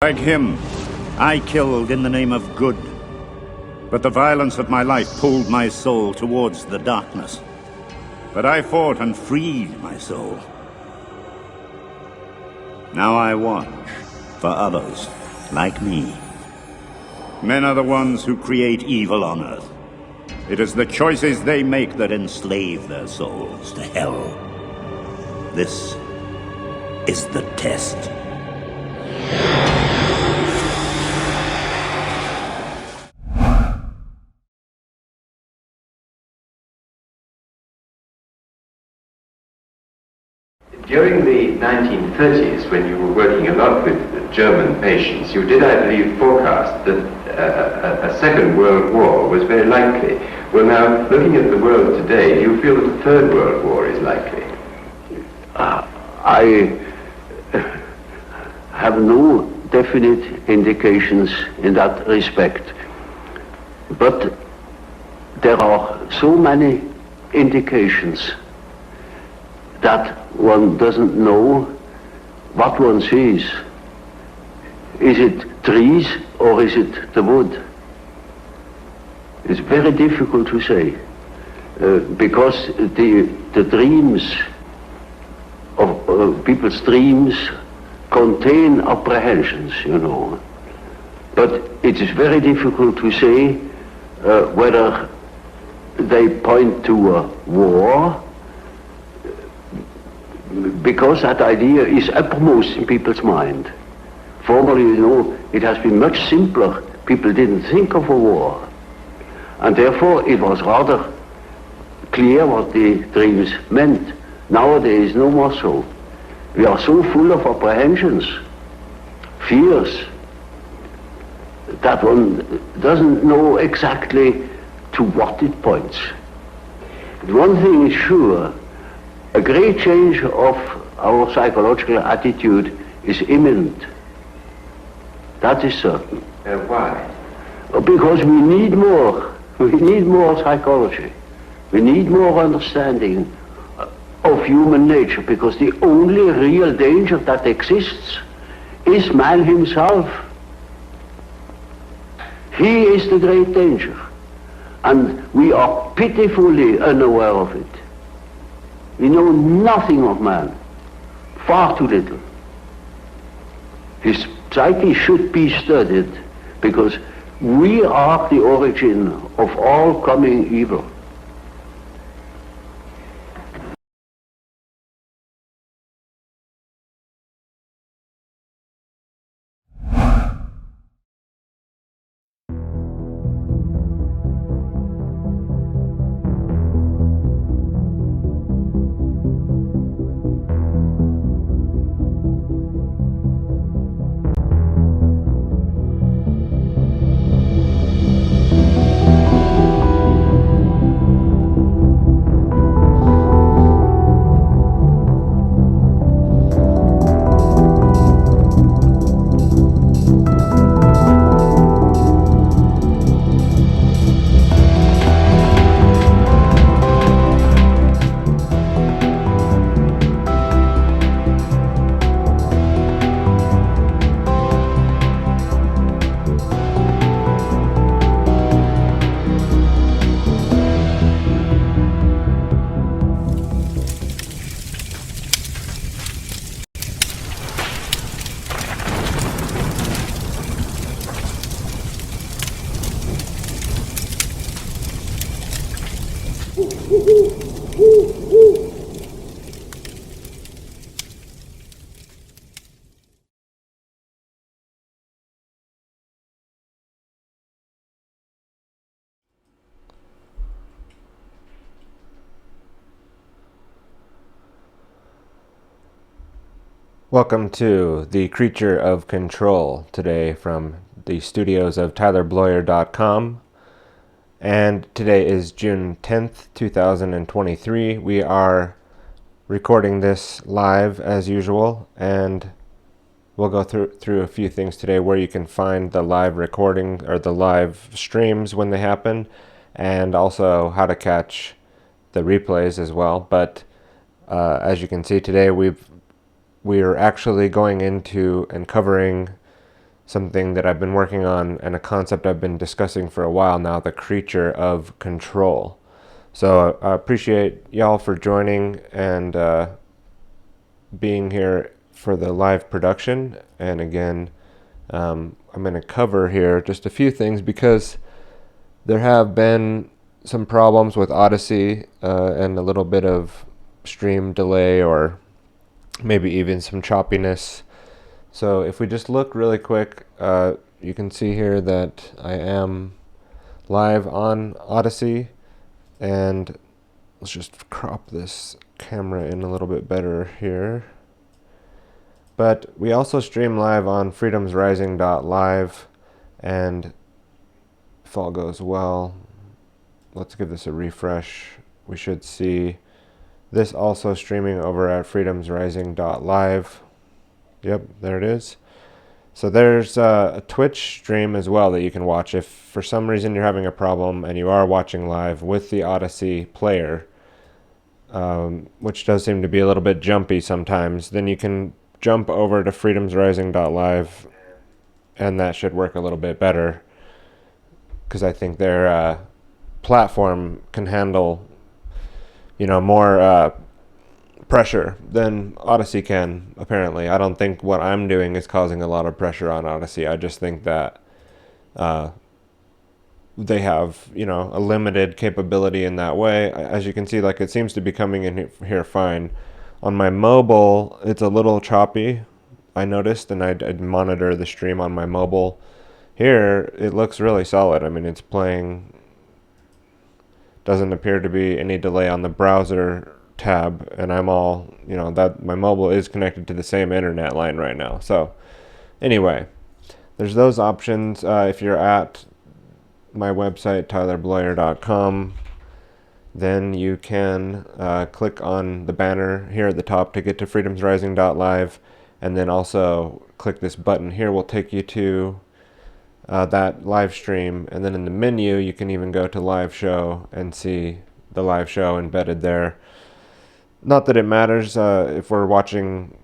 Like him, I killed in the name of good. But the violence of my life pulled my soul towards the darkness. But I fought and freed my soul. Now I watch for others like me. Men are the ones who create evil on Earth. It is the choices they make that enslave their souls to hell. This is the test. During the 1930s, when you were working a lot with German patients, you did, I believe, forecast that a Second World War was very likely. Well, now, looking at the world today, do you feel that the Third World War is likely? I have no definite indications in that respect, but there are so many indications that one doesn't know what one sees. Is it trees or is it the wood? It's very difficult to say, because the dreams of people's dreams contain apprehensions, you know. But it is very difficult to say whether they point to a war, because that idea is uppermost in people's mind. Formerly, you know, it has been much simpler. People didn't think of a war. And therefore, it was rather clear what the dreams meant. Nowadays, no more so. We are so full of apprehensions, fears, that one doesn't know exactly to what it points. But one thing is sure, a great change of our psychological attitude is imminent. That is certain. Why? Because we need more. We need more psychology. We need more understanding of human nature, because the only real danger that exists is man himself. He is the great danger. And we are pitifully unaware of it. We know nothing of man, far too little. His psyche should be studied, because we are the origin of all coming evil. Welcome to The Creature of Control, today from the studios of tylerbloyer.com. And today is June 10th, 2023. We are recording this live as usual, and we'll go through a few things today, where you can find the live recording or the live streams when they happen, and also how to catch the replays as well. But as you can see today, we're actually going into and covering something that I've been working on and a concept I've been discussing for a while now, the creature of control. So I appreciate y'all for joining and being here for the live production. And again, I'm going to cover here just a few things because there have been some problems with Odysee and a little bit of stream delay or maybe even some choppiness. So if we just look really quick, you can see here that I am live on Odysee, and let's just crop this camera in a little bit better here. But we also stream live on freedomsrising.live, and if all goes well, let's give this a refresh. We should see this also streaming over at freedomsrising.live. Yep, there it is. So there's a Twitch stream as well that you can watch. If for some reason you're having a problem and you are watching live with the Odysee player, which does seem to be a little bit jumpy sometimes, then you can jump over to freedomsrising.live, and that should work a little bit better because I think their platform can handle, more pressure than Odysee can, apparently. I don't think what I'm doing is causing a lot of pressure on Odysee. I just think that they have, a limited capability in that way. As you can see, like, it seems to be coming in here fine. On my mobile, it's a little choppy, I noticed, and I'd monitor the stream on my mobile. Here, it looks really solid. I mean, it's playing. Doesn't appear to be any delay on the browser tab, and I'm all, that my mobile is connected to the same internet line right now. So anyway, there's those options. If you're at my website, tylerbloyer.com, then you can click on the banner here at the top to get to freedomsrising.live, and then also click this button here will take you to that live stream, and then in the menu you can even go to live show and see the live show embedded there. Not that it matters if we're watching.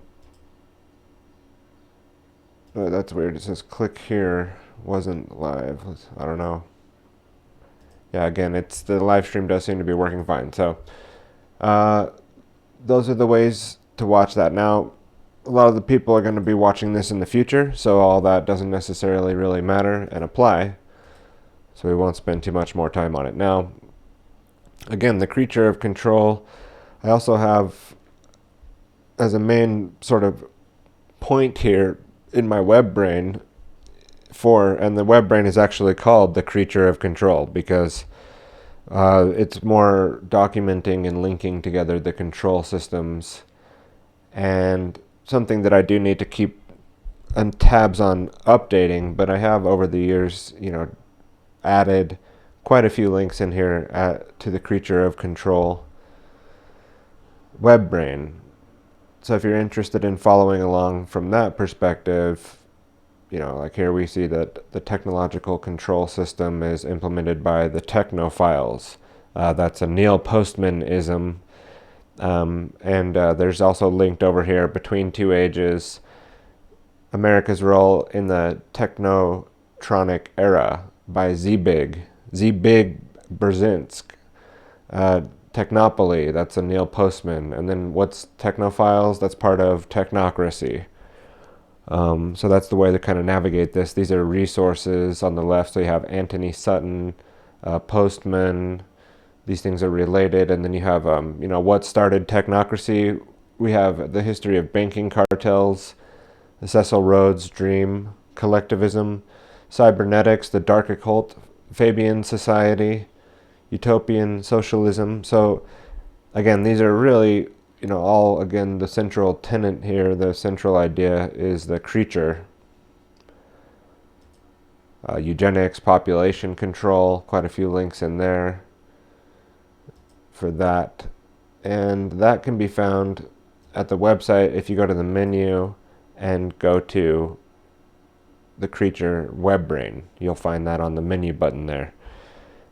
That's weird. It says click here wasn't live. I don't know. Yeah, again, it's the live stream does seem to be working fine. So those are the ways to watch that. Now, a lot of the people are going to be watching this in the future, so all that doesn't necessarily really matter and apply. So we won't spend too much more time on it. Now, again, the creature of control, I also have as a main sort of point here in my web brain and the web brain is actually called the creature of control because it's more documenting and linking together the control systems, and something that I do need to keep tabs on updating, but I have over the years, added quite a few links in here to the creature of control web brain. So if you're interested in following along from that perspective, like here we see that the technological control system is implemented by the technophiles. That's a Neil Postman-ism. And there's also linked over here Between Two Ages, America's Role in the Technotronic Era by Zbig Brzezinsk. Technopoly, that's a Neil Postman. And then what's Technophiles? That's part of Technocracy. So that's the way to kind of navigate this. These are resources on the left. So you have Anthony Sutton, Postman. These things are related. And then you have, what started technocracy. We have the history of banking cartels, the Cecil Rhodes dream, collectivism, cybernetics, the dark occult, Fabian society, utopian socialism. So again, these are really, all, again, the central tenet here, the central idea is the creature. Eugenics, population control, quite a few links in there for that. And that can be found at the website if you go to the menu and go to the creature web brain. You'll find that on the menu button there.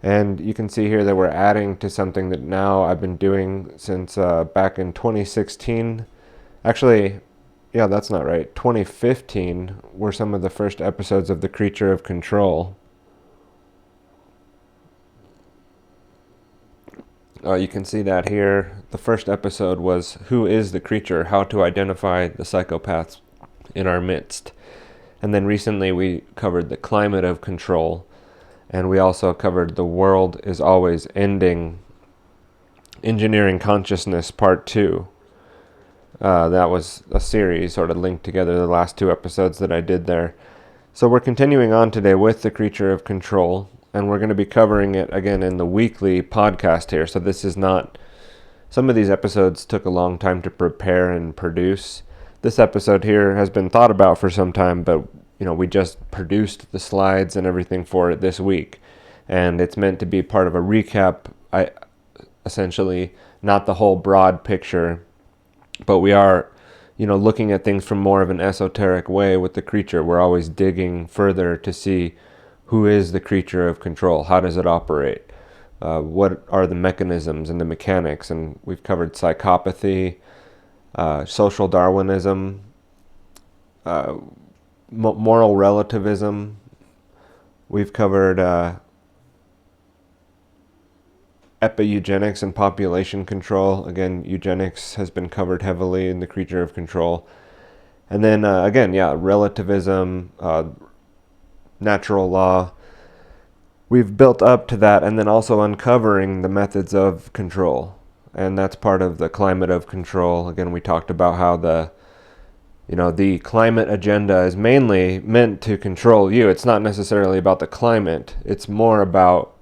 And you can see here that we're adding to something that now I've been doing since back in 2016. Actually, yeah, that's not right. 2015 were some of the first episodes of The Creature of Control. You can see that here. The first episode was Who is the Creature? How to Identify the Psychopaths in Our Midst. And then recently we covered The Climate of Control. And we also covered The World is Always Ending, Engineering Consciousness Part 2. That was a series sort of linked together, the last 2 episodes that I did there. So we're continuing on today with The Creature of Control, and we're going to be covering it again in the weekly podcast here. So this is not... Some of these episodes took a long time to prepare and produce. This episode here has been thought about for some time, but we just produced the slides and everything for it this week. And it's meant to be part of a recap, essentially not the whole broad picture, but we are, looking at things from more of an esoteric way with the creature. We're always digging further to see who is the creature of control. How does it operate? What are the mechanisms and the mechanics? And we've covered psychopathy, social Darwinism, moral relativism. We've covered epi-eugenics and population control. Again, eugenics has been covered heavily in The Creature of Control. And then, relativism, natural law. We've built up to that, and then also uncovering the methods of control. And that's part of The Climate of Control. Again, we talked about how the climate agenda is mainly meant to control you. It's not necessarily about the climate. It's more about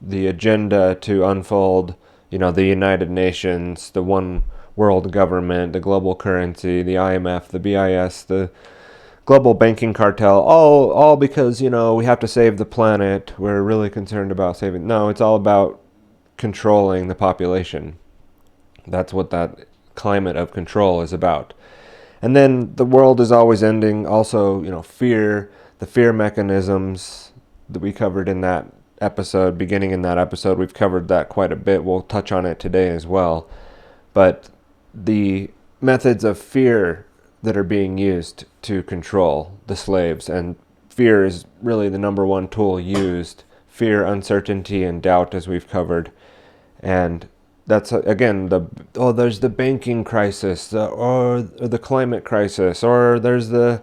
the agenda to unfold, the United Nations, the one world government, the global currency, the IMF, the BIS, the global banking cartel, all because, we have to save the planet. We're really concerned about saving. No, it's all about controlling the population. That's what that climate of control is about. And then the world is always ending. Also, fear, the fear mechanisms that we covered in that episode, beginning in that episode, we've covered that quite a bit. We'll touch on it today as well. But the methods of fear that are being used to control the slaves, and fear is really the number one tool used. Fear, uncertainty, and doubt, as we've covered. And that's, again, there's the banking crisis, or the climate crisis, or there's the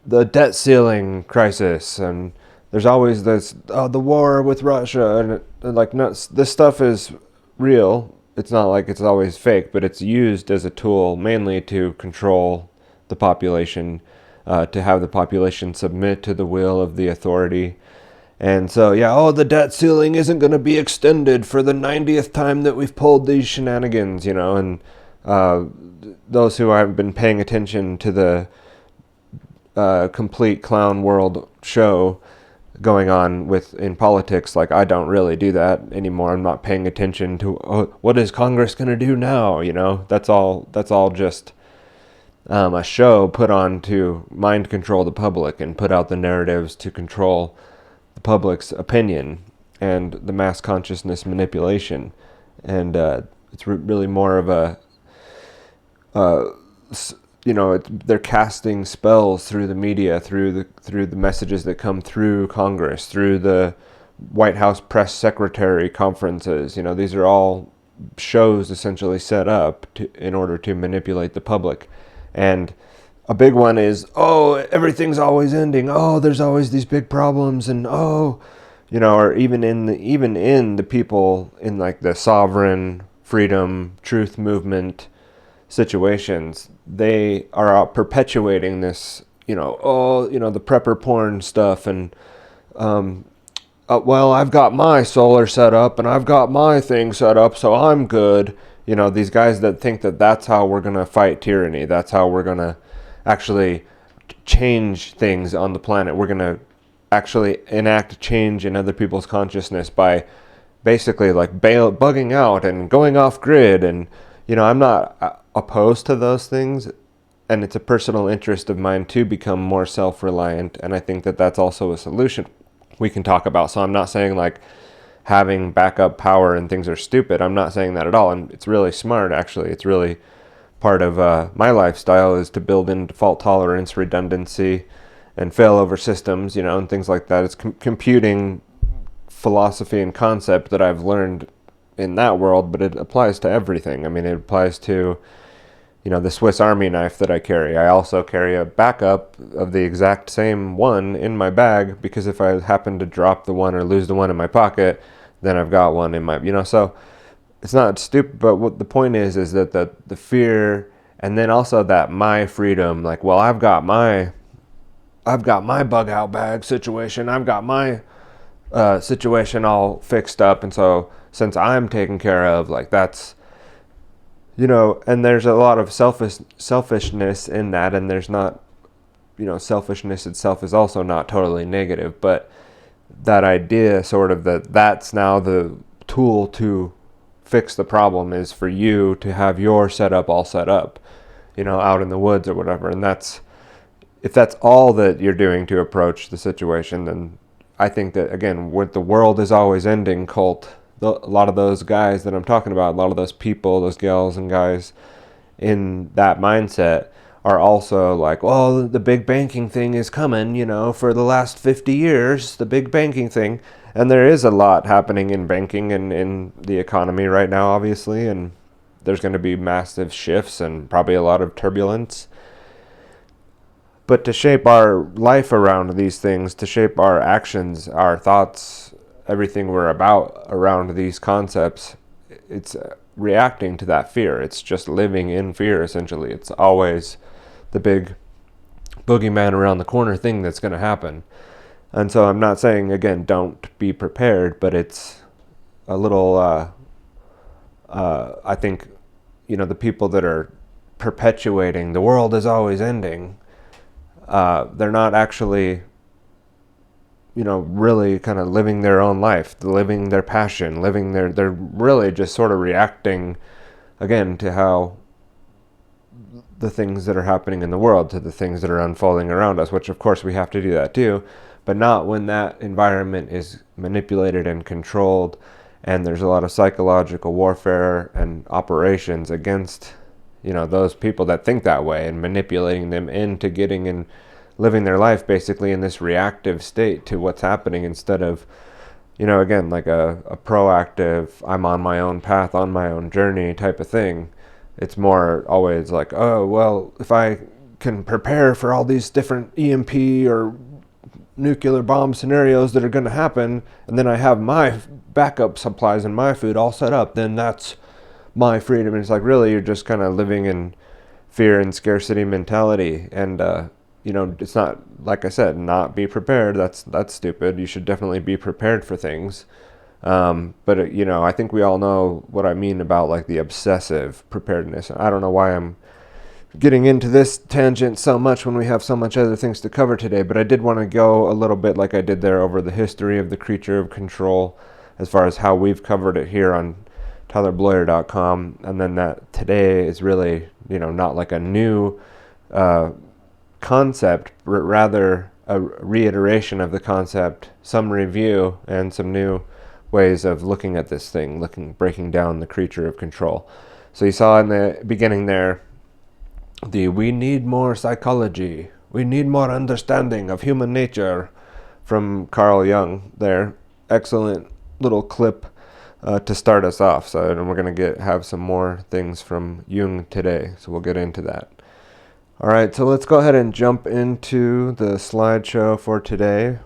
debt ceiling crisis, and there's always this, the war with Russia, and this stuff is real. It's not like it's always fake, but it's used as a tool mainly to control the population, to have the population submit to the will of the authority. And so, the debt ceiling isn't going to be extended for the 90th time that we've pulled these shenanigans, and those who haven't been paying attention to the complete clown world show going on in politics, I don't really do that anymore. I'm not paying attention to what is Congress going to do now. That's all just a show put on to mind control the public and put out the narratives to control the public's opinion and the mass consciousness manipulation. And it's really more of a they're casting spells through the media, through the messages that come through Congress, through the White House press secretary conferences. These are all shows essentially set up in order to manipulate the public. And a big one is, everything's always ending. There's always these big problems, and or even in the people in the sovereign, freedom, truth movement situations, they are perpetuating this, the prepper porn stuff, and I've got my solar set up, and I've got my thing set up, so I'm good. These guys that think that that's how we're going to fight tyranny, that's how we're going to actually change things on the planet. We're going to actually enact change in other people's consciousness by basically bugging out and going off grid. And I'm not opposed to those things, and it's a personal interest of mine to become more self-reliant, and I think that that's also a solution we can talk about. So I'm not saying having backup power and things are stupid. I'm not saying that at all, and it's really smart, actually. It's really part of my lifestyle is to build in default tolerance, redundancy, and failover systems, and things like that. It's computing philosophy and concept that I've learned in that world, but it applies to everything. I mean, it applies to, the Swiss Army knife that I carry. I also carry a backup of the exact same one in my bag, because if I happen to drop the one or lose the one in my pocket, then I've got one in my, so it's not stupid, but what the point is that the fear, and then also that my freedom, like, well, I've got my bug out bag situation, I've got my situation all fixed up, and so since I'm taken care of, like, that's, and there's a lot of selfishness in that, and there's not, selfishness itself is also not totally negative, but that idea sort of that's now the tool to fix the problem is for you to have your setup all set up, out in the woods or whatever. And if that's all that you're doing to approach the situation, then I think that, again, with the world is always ending cult, a lot of those guys that I'm talking about, a lot of those people, those gals and guys in that mindset are also like, well, the big banking thing is coming, for the last 50 years, the big banking thing. And there is a lot happening in banking and in the economy right now, obviously, and there's going to be massive shifts and probably a lot of turbulence. But to shape our life around these things, to shape our actions, our thoughts, everything we're about around these concepts, it's reacting to that fear. It's just living in fear, essentially. It's always the big boogeyman around the corner thing that's going to happen. And so I'm not saying, again, don't be prepared, but it's a little, I think, the people that are perpetuating the world is always ending, they're not actually, really kind of living their own life, living their passion, they're really just sort of reacting, again, to how the things that are happening in the world, to the things that are unfolding around us, which of course we have to do that too, but not when that environment is manipulated and controlled, and there's a lot of psychological warfare and operations against, those people that think that way, and manipulating them into getting and living their life basically in this reactive state to what's happening, instead of, again, like a proactive, I'm on my own path, on my own journey type of thing. It's more always like, oh, well, if I can prepare for all these different EMP or nuclear bomb scenarios that are going to happen, and then I have my backup supplies and my food all set up, then that's my freedom. And it's like, really, you're just kind of living in fear and scarcity mentality. And, it's not, like I said, not be prepared. That's stupid. You should definitely be prepared for things. But, I think we all know what I mean about, like, the obsessive preparedness. I don't know why I'm getting into this tangent so much when we have so much other things to cover today, but I did want to go a little bit like I did there over the history of the creature of control, as far as how we've covered it here on TylerBloyer.com, and then that today is really, not like a new concept, but rather a reiteration of the concept, some review, and some new ways of looking at this thing, breaking down the creature of control. So you saw in the beginning there, we need more psychology, we need more understanding of human nature, from Carl Jung there. Excellent little clip to start us off. So, and we're going to have some more things from Jung today, so we'll get into that. All right, so let's go ahead and jump into the slideshow for today.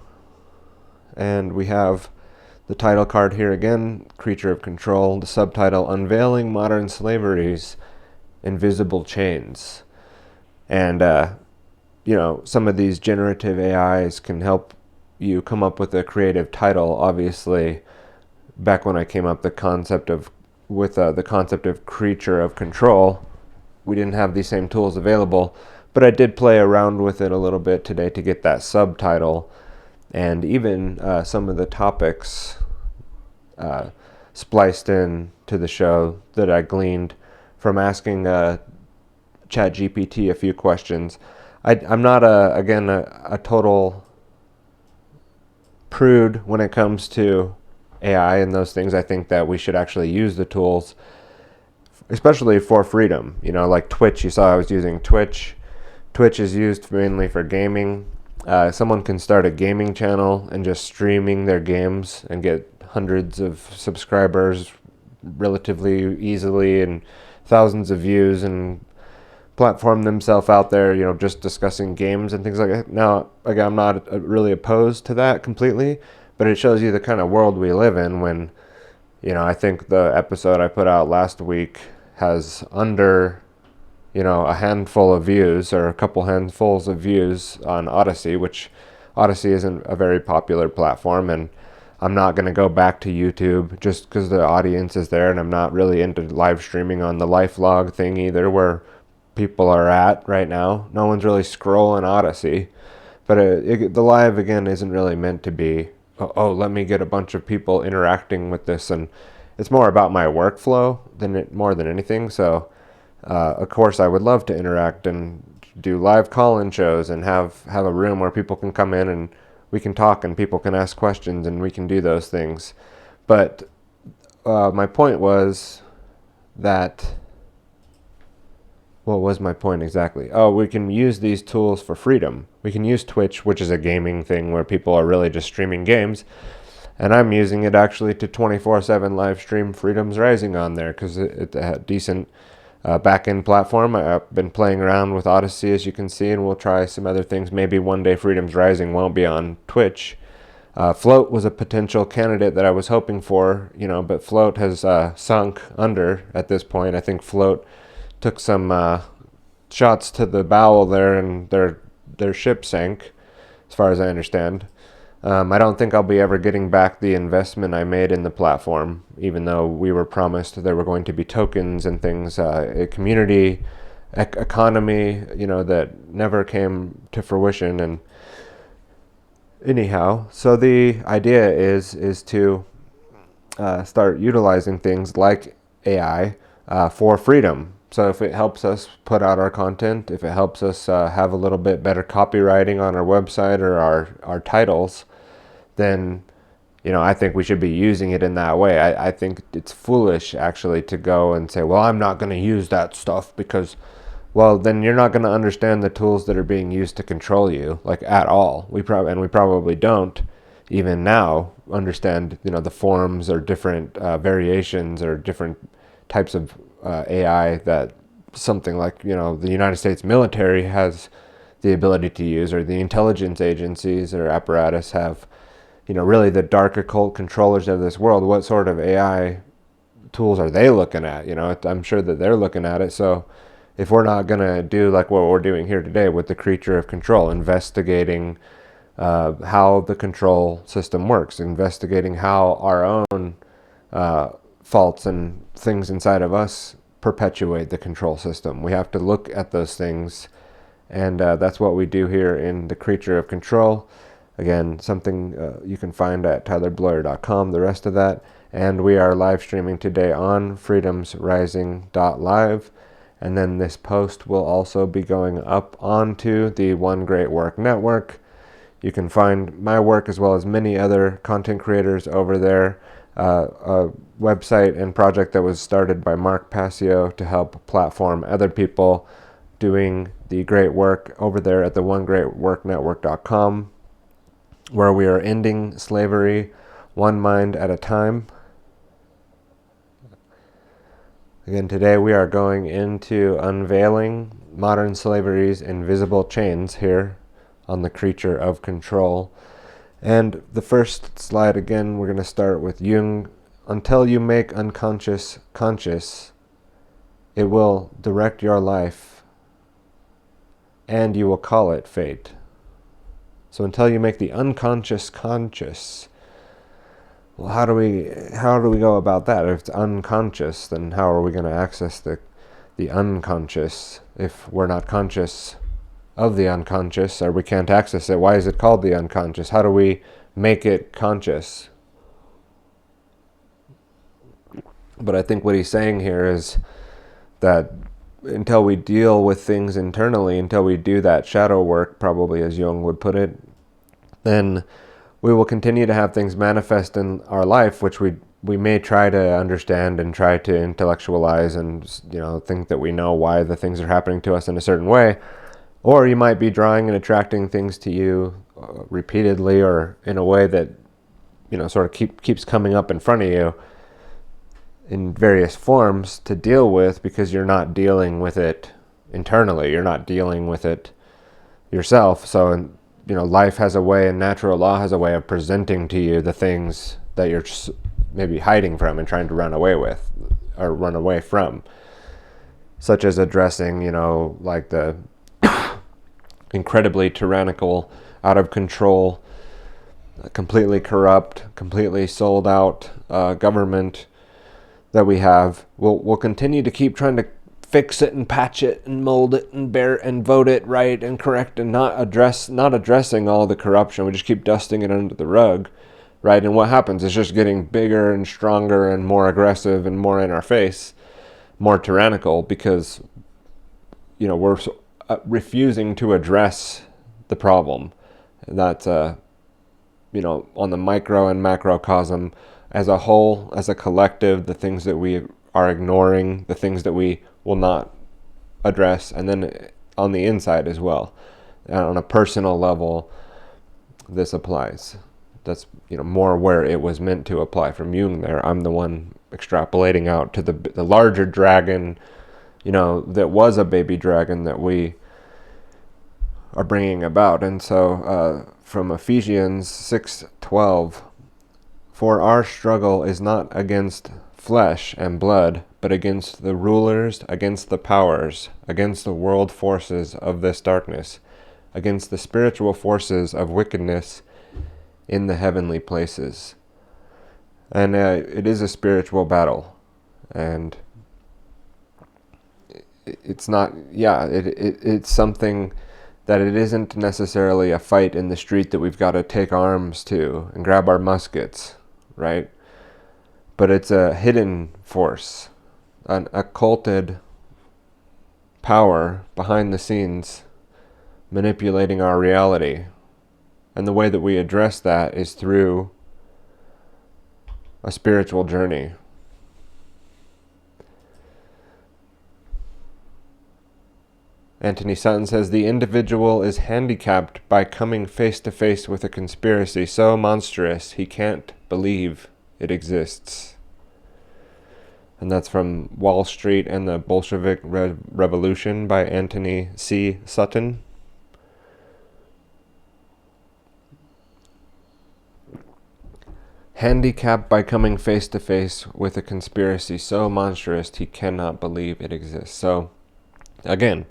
And we have the title card here again, Creature of Control, the subtitle, Unveiling Modern Slavery's Invisible Chains. And, some of these generative AIs can help you come up with a creative title. Obviously, back when I came up with the concept of creature of control, we didn't have these same tools available, but I did play around with it a little bit today to get that subtitle, and even some of the topics spliced in to the show that I gleaned from asking ChatGPT a few questions. I'm not a total prude when it comes to AI and those things. I think that we should actually use the tools especially for freedom. You know, like Twitch, you saw I was using Twitch. Twitch is used mainly for gaming. Someone can start a gaming channel and just streaming their games and get hundreds of subscribers relatively easily and thousands of views and platform themselves out there, you know, just discussing games and things like that. Now, again, I'm not really opposed to that completely, but it shows you the kind of world we live in when, you know, I think the episode I put out last week has under, you know, a handful of views or a couple handfuls of views on Odysee, which Odysee isn't a very popular platform, and I'm not going to go back to YouTube just because the audience is there, and I'm not really into live streaming on the LifeLog thing either, where people are at right now. No one's really scrolling Odysee, but the live again isn't really meant to be, oh, let me get a bunch of people interacting with this, and it's more about my workflow more than anything. So of course I would love to interact and do live call-in shows and have a room where people can come in and we can talk and people can ask questions and we can do those things. But my point was that, what was my point exactly? Oh, we can use these tools for freedom. We can use Twitch, which is a gaming thing where people are really just streaming games. And I'm using it actually to 24/7 live stream Freedom's Rising on there because it's a decent back-end platform. I've been playing around with Odysee, as you can see, and we'll try some other things. Maybe one day Freedom's Rising won't be on Twitch. Float was a potential candidate that I was hoping for, you know, but Float has sunk under at this point. I think Float took some shots to the bow there, and their ship sank, as far as I understand. I don't think I'll be ever getting back the investment I made in the platform, even though we were promised there were going to be tokens and things, a community, economy, you know, that never came to fruition. And anyhow, so the idea is to start utilizing things like AI for freedom. So if it helps us put out our content, if it helps us have a little bit better copywriting on our website or our titles, then, you know, I think we should be using it in that way. I think it's foolish actually to go and say, well, I'm not going to use that stuff because, well, then you're not going to understand the tools that are being used to control you, like, at all. We probably don't even now understand, you know, the forms or different variations or different types of AI that something like, you know, the United States military has the ability to use, or the intelligence agencies or apparatus have, you know, really the dark occult controllers of this world. What sort of AI tools are they looking at? You know, I'm sure that they're looking at it. So if we're not going to do like what we're doing here today with the creature of control, investigating how the control system works, investigating how our own faults and things inside of us perpetuate the control system. We have to look at those things, and that's what we do here in The Creature of Control. Again, something you can find at tylerbloyer.com, the rest of that. And we are live streaming today on freedomsrising.live. And then this post will also be going up onto the One Great Work Network. You can find my work as well as many other content creators over there. A website and project that was started by Mark Passio to help platform other people doing the great work over there at the onegreatworknetwork.com, where we are ending slavery one mind at a time. Again, today we are going into unveiling modern slavery's invisible chains here on The Creature of Control. And the first slide, again, we're going to start with Jung. Until you make unconscious conscious, it will direct your life, and you will call it fate. So until you make the unconscious conscious, well, how do we go about that? If it's unconscious, then how are we going to access the unconscious if we're not conscious of the unconscious, or we can't access it? Why is it called the unconscious? How do we make it conscious? But I think what he's saying here is that until we deal with things internally, until we do that shadow work, probably as Jung would put it, then we will continue to have things manifest in our life which we we may try to understand and try to intellectualize and, think that we know why the things are happening to us in a certain way. Or you might be drawing and attracting things to you repeatedly, or in a way that, sort of keeps coming up in front of you in various forms to deal with, because you're not dealing with it internally. You're not dealing with it yourself. So, life has a way, and natural law has a way of presenting to you the things that you're maybe hiding from and trying to run away with, or run away from, such as addressing, like the incredibly tyrannical, out of control, completely corrupt, completely sold out government that we have. We'll continue to keep trying to fix it and patch it and mold it and vote it right and correct, and not addressing all the corruption. We just keep dusting it under the rug, right? And what happens is just getting bigger and stronger and more aggressive and more in our face, more tyrannical, because we're refusing to address the problem. That's on the micro and macrocosm, as a whole, as a collective, the things that we are ignoring, the things that we will not address, and then on the inside as well, on a personal level, this applies. That's more where it was meant to apply from Jung. There, I'm the one extrapolating out to the larger dragon, that was a baby dragon that we are bringing about. And so from Ephesians 6:12, for our struggle is not against flesh and blood, but against the rulers, against the powers, against the world forces of this darkness, against the spiritual forces of wickedness in the heavenly places. And it is a spiritual battle, and it's not, it's something that it isn't necessarily a fight in the street that we've got to take arms to and grab our muskets, right? But it's a hidden force, an occulted power behind the scenes manipulating our reality. And the way that we address that is through a spiritual journey. Anthony Sutton says, the individual is handicapped by coming face to face with a conspiracy so monstrous he can't believe it exists. And that's from Wall Street and the Bolshevik Revolution by Anthony C. Sutton. Handicapped by coming face to face with a conspiracy so monstrous he cannot believe it exists. So, again,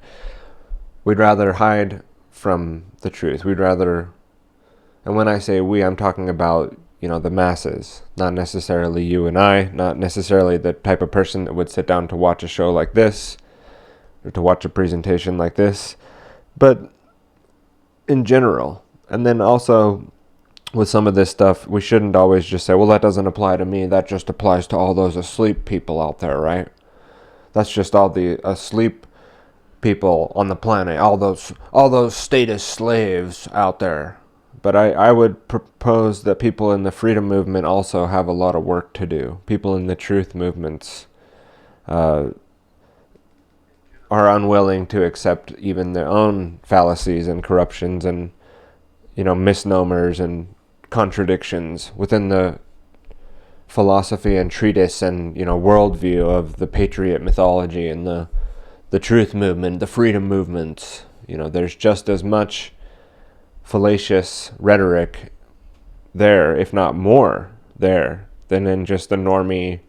we'd rather hide from the truth. We'd rather, and when I say we, I'm talking about, the masses, not necessarily you and I, not necessarily the type of person that would sit down to watch a show like this, or to watch a presentation like this, but in general. And then also, with some of this stuff, we shouldn't always just say, well, that doesn't apply to me. That just applies to all those asleep people out there, right? That's just all the asleep people on the planet, all those status slaves out there. But I would propose that people in the freedom movement also have a lot of work to do. People in the truth movements are unwilling to accept even their own fallacies and corruptions and, misnomers and contradictions within the philosophy and treatise and, worldview of the patriot mythology and the truth movement, the freedom movement. There's just as much fallacious rhetoric there, if not more there, than in just the normie,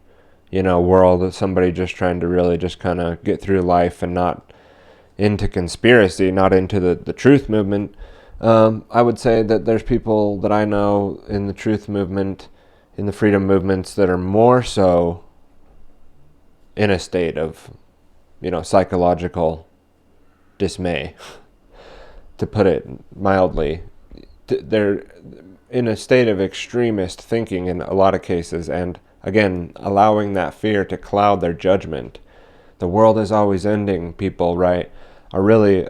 world of somebody just trying to really just kind of get through life and not into conspiracy, not into the truth movement. I would say that there's people that I know in the truth movement, in the freedom movements, that are more so in a state of, psychological dismay, to put it mildly. They're in a state of extremist thinking in a lot of cases, and again, allowing that fear to cloud their judgment. The world is always ending, people, right, are really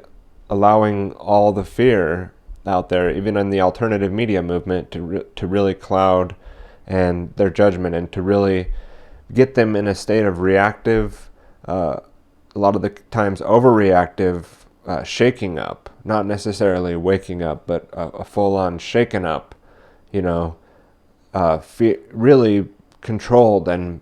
allowing all the fear out there, even in the alternative media movement, to really cloud and their judgment, and to really get them in a state of reactive, a lot of the times overreactive, shaking up, not necessarily waking up, but a full-on shaken up, really controlled and,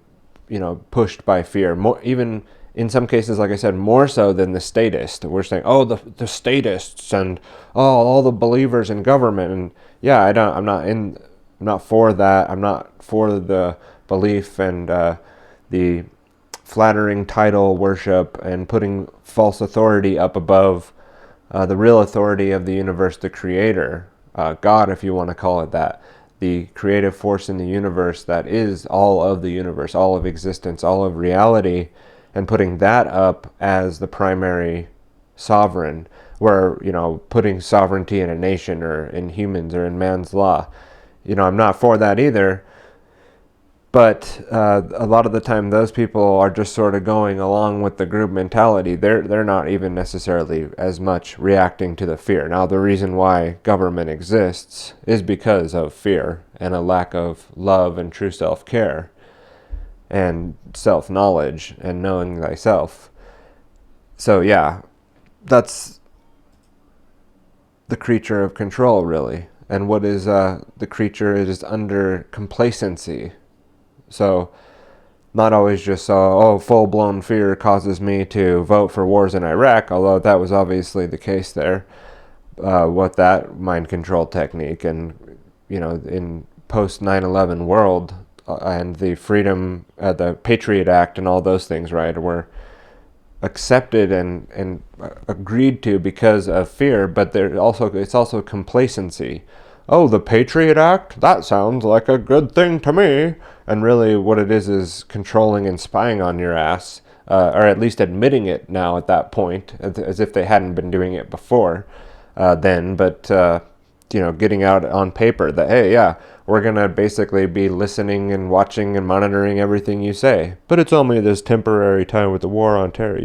pushed by fear. More, even in some cases, like I said, more so than the statists. We're saying, oh, the statists and all the believers in government. And yeah, I'm not for that. I'm not for the belief and the flattering title worship and putting false authority up above the real authority of the universe, the creator, God, if you want to call it that, the creative force in the universe that is all of the universe, all of existence, all of reality, and putting that up as the primary sovereign, where, putting sovereignty in a nation or in humans or in man's law. I'm not for that either. But a lot of the time, those people are just sort of going along with the group mentality. They're not even necessarily as much reacting to the fear. Now, the reason why government exists is because of fear and a lack of love and true self-care and self-knowledge and knowing thyself. So yeah, that's the creature of control, really. And what is the creature is under complacency. So not always just full-blown fear causes me to vote for wars in Iraq, although that was obviously the case there with that mind control technique. And, in post 9/11 world and the freedom, the Patriot Act and all those things, right, were accepted and agreed to because of fear, but it's also complacency. Oh, the Patriot Act? That sounds like a good thing to me. And really what it is controlling and spying on your ass, or at least admitting it now at that point, as if they hadn't been doing it before then. But, getting out on paper that, hey, yeah, we're going to basically be listening and watching and monitoring everything you say. But it's only this temporary time with the war on terror,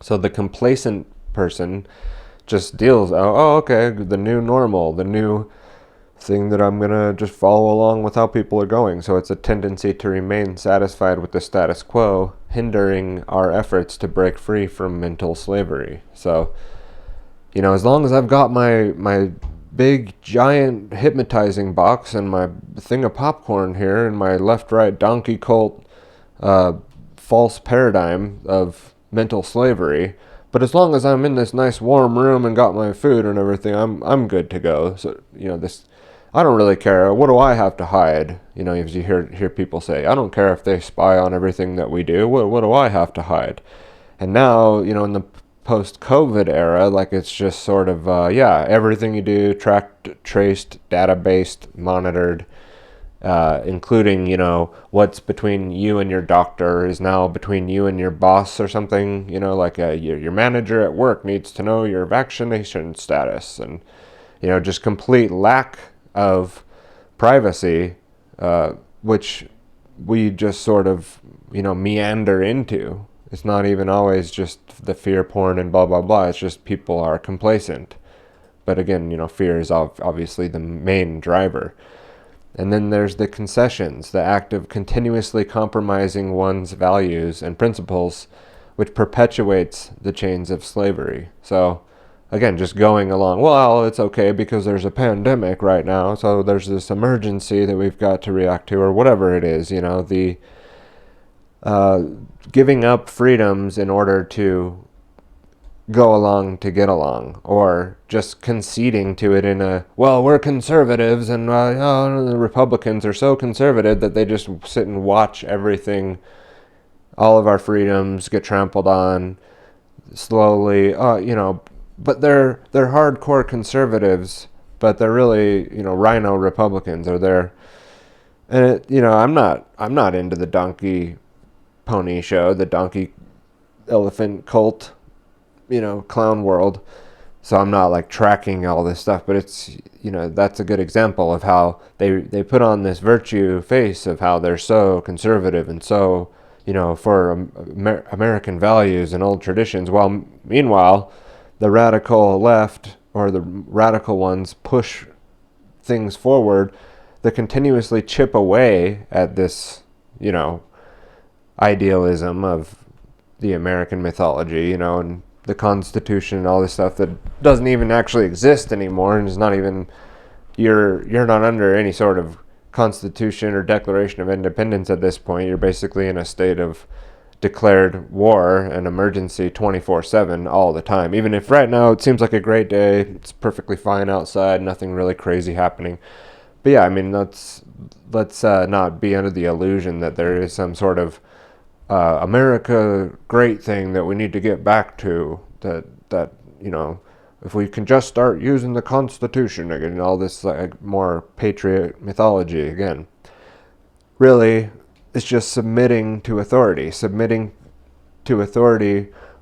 So the complacent person just deals, okay, the new normal, the new thing that I'm going to just follow along with how people are going. So it's a tendency to remain satisfied with the status quo, hindering our efforts to break free from mental slavery. So, as long as I've got my big, giant hypnotizing box and my thing of popcorn here and my left-right donkey cult false paradigm of mental slavery, but as long as I'm in this nice warm room and got my food and everything, I'm good to go. So, I don't really care. What do I have to hide? As you hear people say, I don't care if they spy on everything that we do. What do I have to hide? And now, in the post-COVID era, like it's just sort of, everything you do, tracked, traced, data-based, monitored, including, what's between you and your doctor is now between you and your boss or something, like your manager at work needs to know your vaccination status, and, just complete lack of privacy, which we just sort of, meander into. It's not even always just the fear porn and blah, blah, blah. It's just people are complacent. But again, fear is obviously the main driver. And then there's the concessions, the act of continuously compromising one's values and principles, which perpetuates the chains of slavery. So, again, just going along, well, it's okay because there's a pandemic right now, so there's this emergency that we've got to react to, or whatever it is, the giving up freedoms in order to go along to get along, or just conceding to it in we're conservatives and the Republicans are so conservative that they just sit and watch everything, all of our freedoms get trampled on slowly, but they're hardcore conservatives, but they're really, rhino Republicans, or they're, and I'm not into the donkey pony show, the donkey elephant cult, clown world. So I'm not like tracking all this stuff, but it's, that's a good example of how they put on this virtue face of how they're so conservative and so, for American values and old traditions. While meanwhile, the radical left or the radical ones push things forward they continuously chip away at this, idealism of the American mythology, and the Constitution and all this stuff that doesn't even actually exist anymore, and is not even, you're not under any sort of Constitution or Declaration of Independence at this point. You're basically in a state of declared war and emergency 24/7 all the time. Even if right now it seems like a great day, it's perfectly fine outside, nothing really crazy happening. But yeah, I mean, let's not be under the illusion that there is some sort of America great thing that we need to get back to, that if we can just start using the Constitution again, and all this like more patriot mythology again. Really, it's just submitting to authority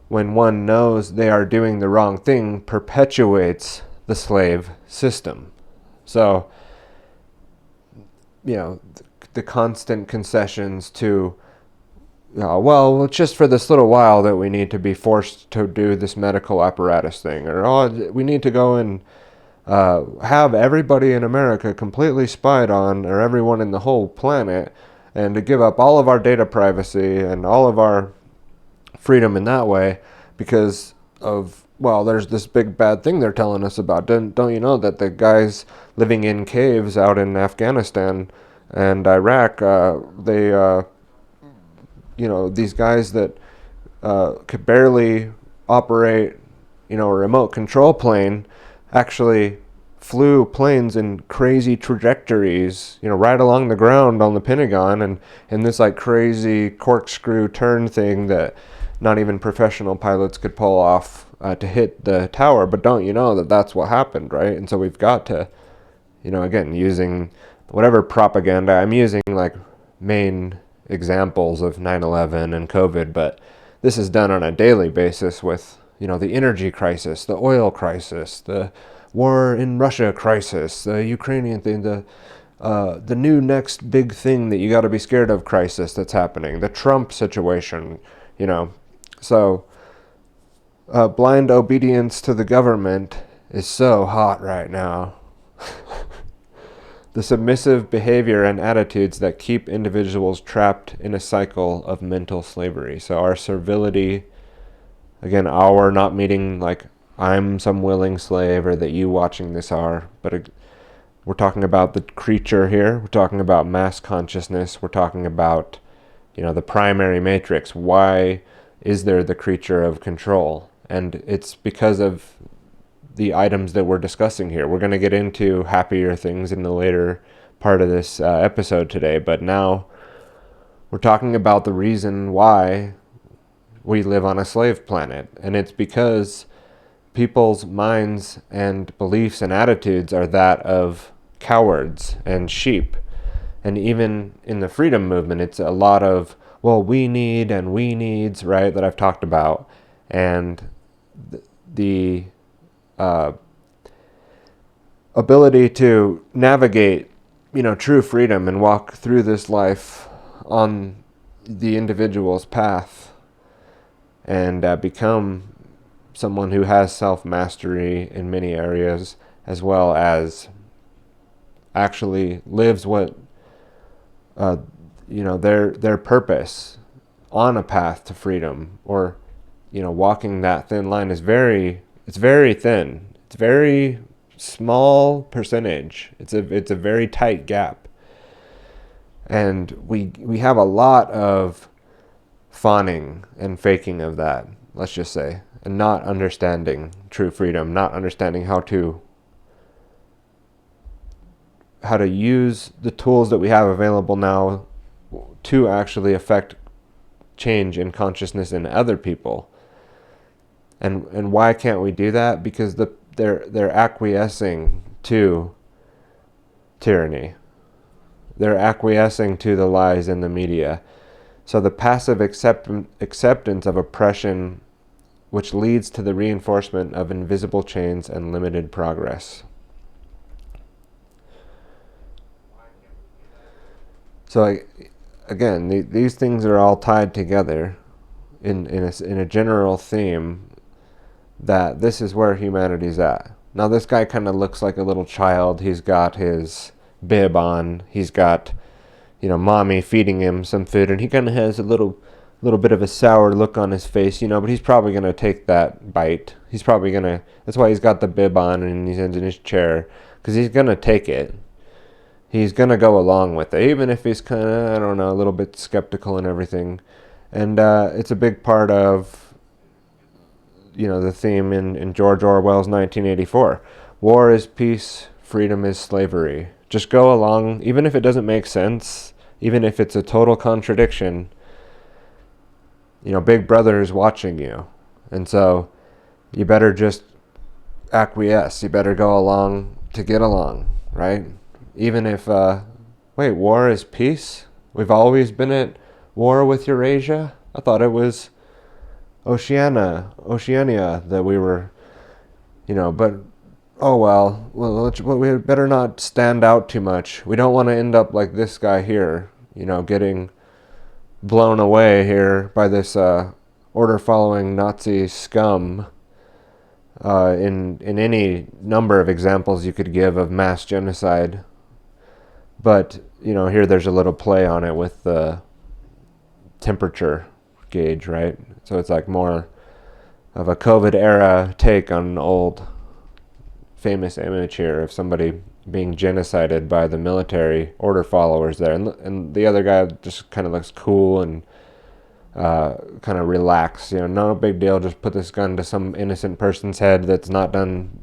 when one knows they are doing the wrong thing perpetuates the slave system. So, the constant concessions to, well, it's just for this little while that we need to be forced to do this medical apparatus thing, or we need to go and have everybody in America completely spied on, or everyone in the whole planet, and to give up all of our data privacy and all of our freedom in that way because of, well, there's this big bad thing they're telling us about. Don't you know that the guys living in caves out in Afghanistan and Iraq, these guys that could barely operate, a remote control plane, actually flew planes in crazy trajectories, right along the ground on the Pentagon, and in this like crazy corkscrew turn thing that not even professional pilots could pull off to hit the tower. But don't you know that that's what happened, right? And so we've got to, again, using whatever propaganda, I'm using like main examples of 9/11 and COVID, but this is done on a daily basis with, the energy crisis, the oil crisis, the war in Russia crisis, the Ukrainian thing, the new next big thing that you got to be scared of crisis that's happening, the Trump situation, So blind obedience to the government is so hot right now. The submissive behavior and attitudes that keep individuals trapped in a cycle of mental slavery. So our servility, again, our not meeting like I'm some willing slave, or that you watching this are, but we're talking about the creature here. We're talking about mass consciousness. We're talking about, the primary matrix. Why is there the creature of control? And it's because of the items that we're discussing here. We're going to get into happier things in the later part of this episode today, but now we're talking about the reason why we live on a slave planet. And it's because people's minds and beliefs and attitudes are that of cowards and sheep. And even in the freedom movement, it's a lot of, well, we need and we needs, right, that I've talked about. And the ability to navigate, true freedom and walk through this life on the individual's path and become someone who has self-mastery in many areas, as well as actually lives what, their purpose on a path to freedom, or, walking that thin line is it's very thin. It's very small percentage. It's a very tight gap. And we have a lot of fawning and faking of that, let's just say, and not understanding true freedom, not understanding how to use the tools that we have available now to actually affect change in consciousness in other people. And why can't we do that? Because they're acquiescing to tyranny. They're acquiescing to the lies in the media. So the passive acceptance of oppression, which leads to the reinforcement of invisible chains and limited progress. So again, these things are all tied together in a general theme that this is where humanity's at. Now this guy kind of looks like a little child. He's got his bib on. He's got, mommy feeding him some food, and he kind of has a little bit of a sour look on his face, but he's probably going to take that bite. He's probably going to, that's why he's got the bib on and he's in his chair, because he's going to take it. He's going to go along with it, even if he's kind of, I don't know, a little bit skeptical and everything. And it's a big part of, the theme in George Orwell's 1984. War is peace, freedom is slavery. Just go along, even if it doesn't make sense, even if it's a total contradiction. Big Brother is watching you. And so you better just acquiesce. You better go along to get along, right? Even if, war is peace? We've always been at war with Eurasia? I thought it was Oceania that we were, but, oh well, we better not stand out too much. We don't want to end up like this guy here, getting blown away here by this order-following Nazi scum in any number of examples you could give of mass genocide. But, here there's a little play on it with the temperature gauge, right? So it's like more of a COVID-era take on an old famous image here of somebody being genocided by the military order followers there. And the other guy just kind of looks cool and kind of relaxed. No big deal. Just put this gun to some innocent person's head that's not done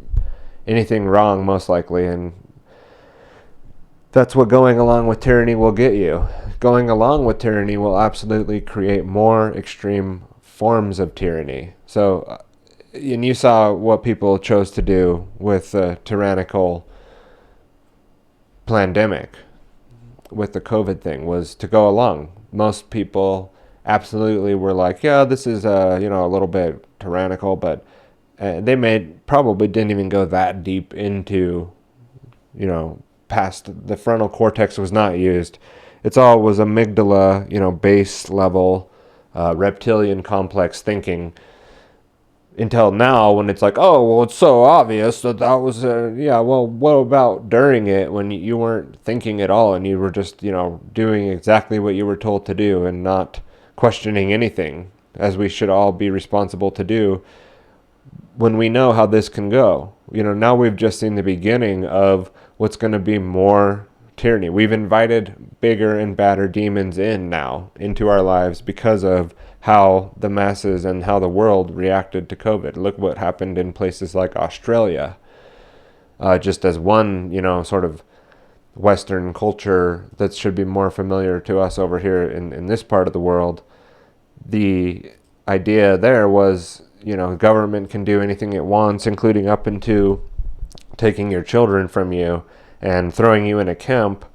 anything wrong, most likely. And that's what going along with tyranny will get you. Going along with tyranny will absolutely create more extreme forms of tyranny. So, and you saw what people chose to do with the tyrannical pandemic, with the COVID thing, was to go along. Most people absolutely were like, yeah, this is a little bit tyrannical, but they probably didn't even go that deep into, past the frontal cortex was not used. It's all was amygdala, base level, reptilian complex thinking. Until now, when it's like, oh, well, it's so obvious that was, well, what about during it when you weren't thinking at all and you were just, doing exactly what you were told to do and not questioning anything, as we should all be responsible to do when we know how this can go. Now we've just seen the beginning of what's going to be more tyranny. We've invited bigger and badder demons into our lives because of how the masses and how the world reacted to COVID. Look what happened in places like Australia. Just as one, sort of Western culture that should be more familiar to us over here in this part of the world. The idea there was, government can do anything it wants, including up into taking your children from you and throwing you in a camp,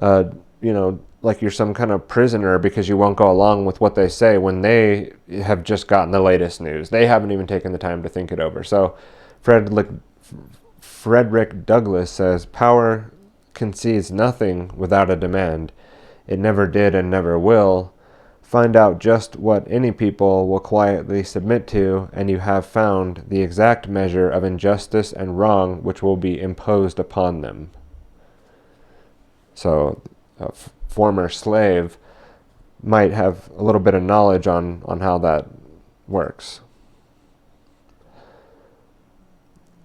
like you're some kind of prisoner because you won't go along with what they say when they have just gotten the latest news. They haven't even taken the time to think it over. So Frederick Douglass says, power concedes nothing without a demand. It never did and never will. Find out just what any people will quietly submit to, and you have found the exact measure of injustice and wrong which will be imposed upon them. So a former slave might have a little bit of knowledge on how that works.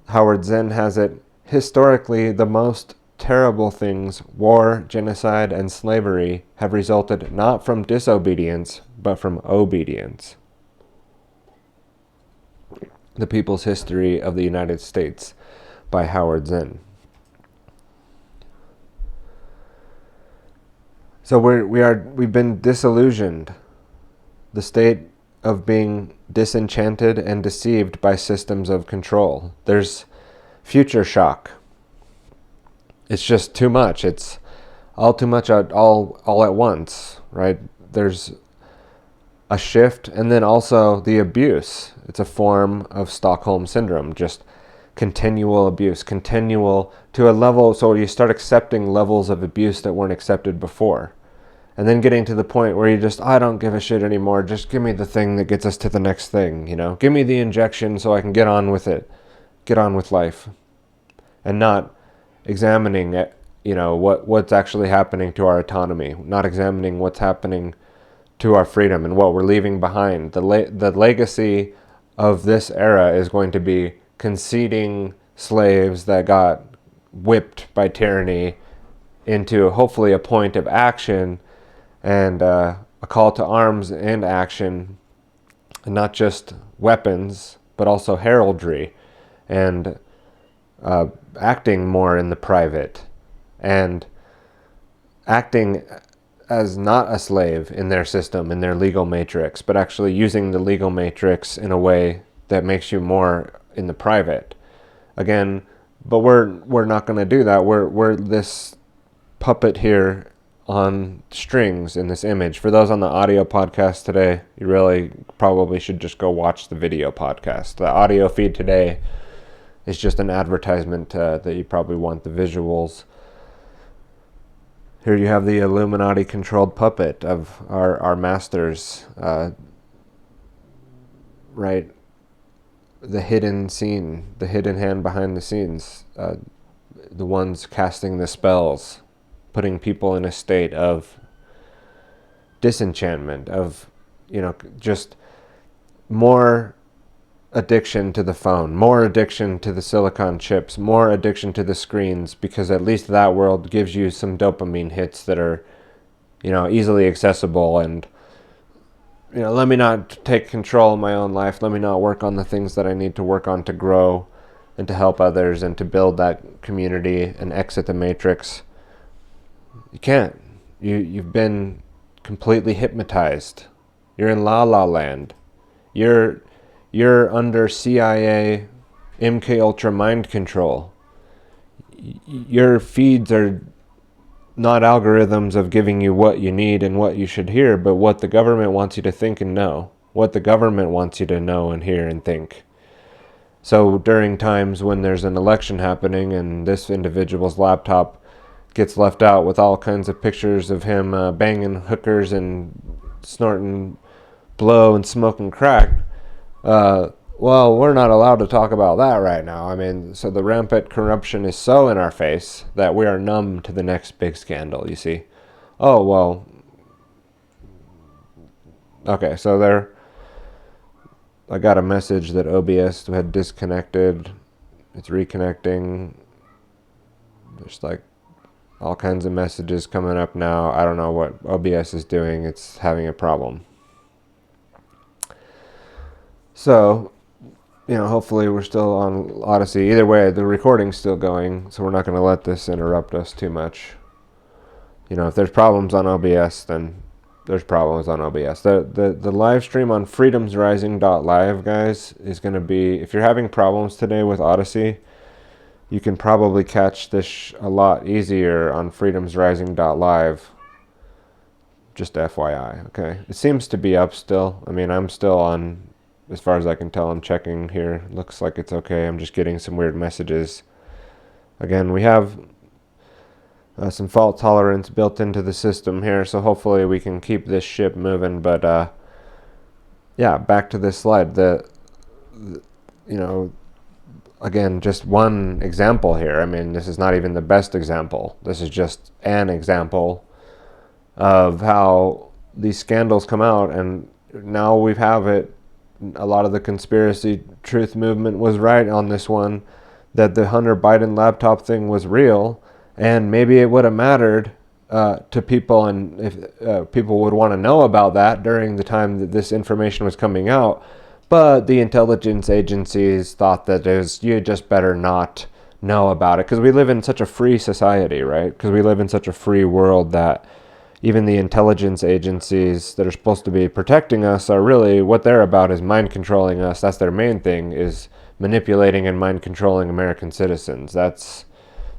Howard Zinn has it, historically the most terrible things, war, genocide, and slavery, have resulted not from disobedience, but from obedience. The People's History of the United States by Howard Zinn. So we've been disillusioned. The state of being disenchanted and deceived by systems of control. There's future shock. It's just too much. It's all too much all at once, right? There's a shift, and then also the abuse. It's a form of Stockholm Syndrome, just continual abuse, continual to a level, so you start accepting levels of abuse that weren't accepted before. And then getting to the point where you just, I don't give a shit anymore, just give me the thing that gets us to the next thing, Give me the injection so I can get on with it, get on with life. And not examining, what's actually happening to our autonomy, not examining what's happening to our freedom and what we're leaving behind. The legacy of this era is going to be conceding slaves that got whipped by tyranny into hopefully a point of action and a call to arms and action, and not just weapons, but also heraldry and acting more in the private and acting as not a slave in their system, in their legal matrix, but actually using the legal matrix in a way that makes you more in the private. Again, but we're not going to do that. We're this puppet here on strings in this image. For those on the audio podcast today, you really probably should just go watch the video podcast. The audio feed today is just an advertisement that you probably want the visuals. Here you have the Illuminati-controlled puppet of our masters, right? The hidden scene, the hidden hand behind the scenes, the ones casting the spells, putting people in a state of disenchantment, of, just more addiction to the phone, more addiction to the silicon chips, more addiction to the screens, because at least that world gives you some dopamine hits that are, easily accessible. And, let me not take control of my own life. Let me not work on the things that I need to work on to grow and to help others and to build that community and exit the matrix. You can't. You've been completely hypnotized. You're in La La Land. You're under CIA MK Ultra mind control. Your feeds are not algorithms of giving you what you need and what you should hear, but what the government wants you to think and know. What the government wants you to know and hear and think. So during times when there's an election happening and this individual's laptop gets left out with all kinds of pictures of him banging hookers and snorting blow and smoking crack, well, we're not allowed to talk about that right now. I mean, so the rampant corruption is so in our face that we are numb to the next big scandal, you see. Oh, well, okay, so there, I got a message that OBS had disconnected. It's reconnecting. There's like all kinds of messages coming up now. I don't know what OBS is doing. It's having a problem. So, hopefully we're still on Odysee. Either way, the recording's still going, so we're not going to let this interrupt us too much. If there's problems on OBS, then there's problems on OBS. The live stream on freedomsrising.live, guys, is going to be, if you're having problems today with Odysee, you can probably catch this a lot easier on freedomsrising.live. Just FYI, okay? It seems to be up still. I mean, I'm still on, as far as I can tell. I'm checking here. Looks like it's okay. I'm just getting some weird messages. Again, we have some fault tolerance built into the system here, so hopefully we can keep this ship moving. But yeah, back to this slide. Again, just one example here. I mean, this is not even the best example. This is just an example of how these scandals come out, and now we have it. A lot of the conspiracy truth movement was right on this one, that the Hunter Biden laptop thing was real, and maybe it would have mattered to people, and if people would want to know about that during the time that this information was coming out. But the intelligence agencies thought that you just better not know about it, because we live in such a free society, right? Because we live in such a free world that even the intelligence agencies that are supposed to be protecting us are really, what they're about is mind controlling us. That's their main thing, is manipulating and mind controlling American citizens. That's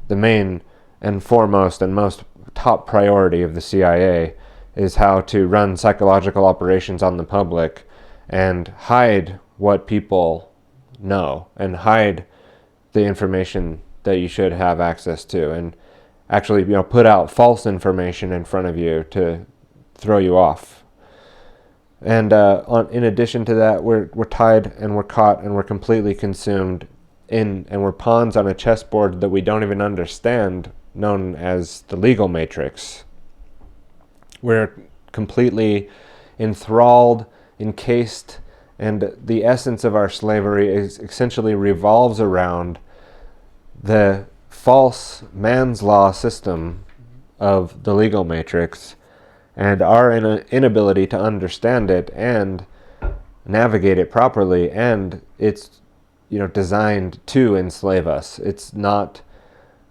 the main and foremost and most top priority of the CIA, is how to run psychological operations on the public and hide what people know and hide the information that you should have access to, and actually, put out false information in front of you to throw you off. And in addition to that, we're tied and we're caught and we're completely consumed and we're pawns on a chessboard that we don't even understand known as the legal matrix. We're completely enthralled, encased, and the essence of our slavery is essentially revolves around the false man's law system of the legal matrix, and our inability to understand it and navigate it properly. And it's designed to enslave us. It's not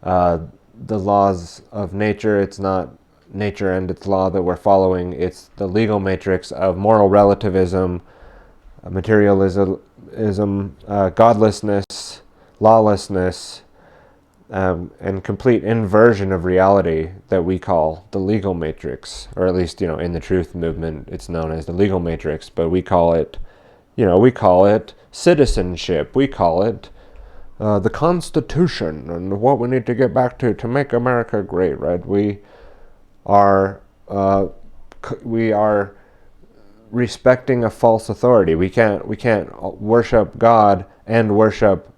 the laws of nature. It's not nature and its law that we're following. It's the legal matrix of moral relativism, materialism, godlessness, lawlessness, and complete inversion of reality that we call the legal matrix. Or at least, in the truth movement, it's known as the legal matrix, but we call it citizenship. We call it the Constitution, and what we need to get back to make America great, right? We are respecting a false authority. We can't worship God and worship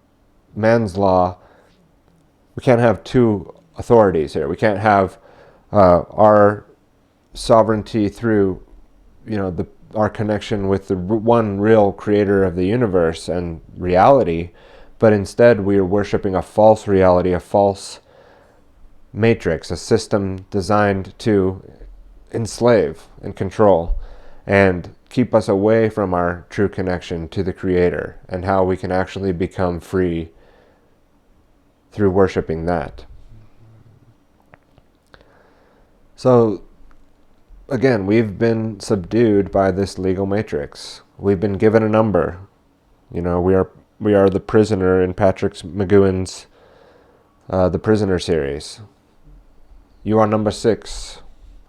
man's law. We can't have two authorities here. We can't have our sovereignty through our connection with the one real creator of the universe and reality, but instead we are worshiping a false reality, a false matrix, a system designed to enslave and control and keep us away from our true connection to the creator and how we can actually become free through worshiping that. So again, we've been subdued by this legal matrix. We've been given a number. We are the prisoner in Patrick McGowan's The Prisoner series. You are number 6.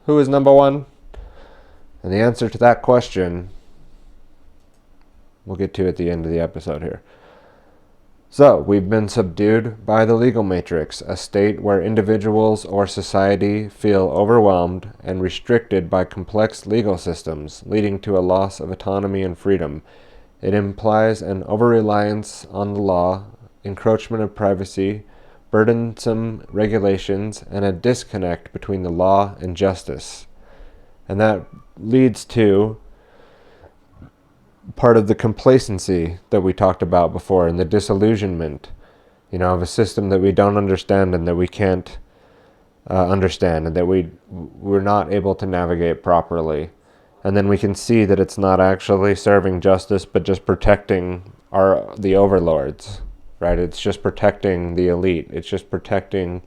Who is number 1? And the answer to that question we'll get to at the end of the episode here. So, we've been subdued by the legal matrix, a state where individuals or society feel overwhelmed and restricted by complex legal systems, leading to a loss of autonomy and freedom. It implies an over-reliance on the law, encroachment of privacy, burdensome regulations, and a disconnect between the law and justice. And that leads to part of the complacency that we talked about before, and the disillusionment, of a system that we don't understand and that we can't understand, and that we're not able to navigate properly. And then we can see that it's not actually serving justice, but just protecting the overlords, right? It's just protecting the elite. It's just protecting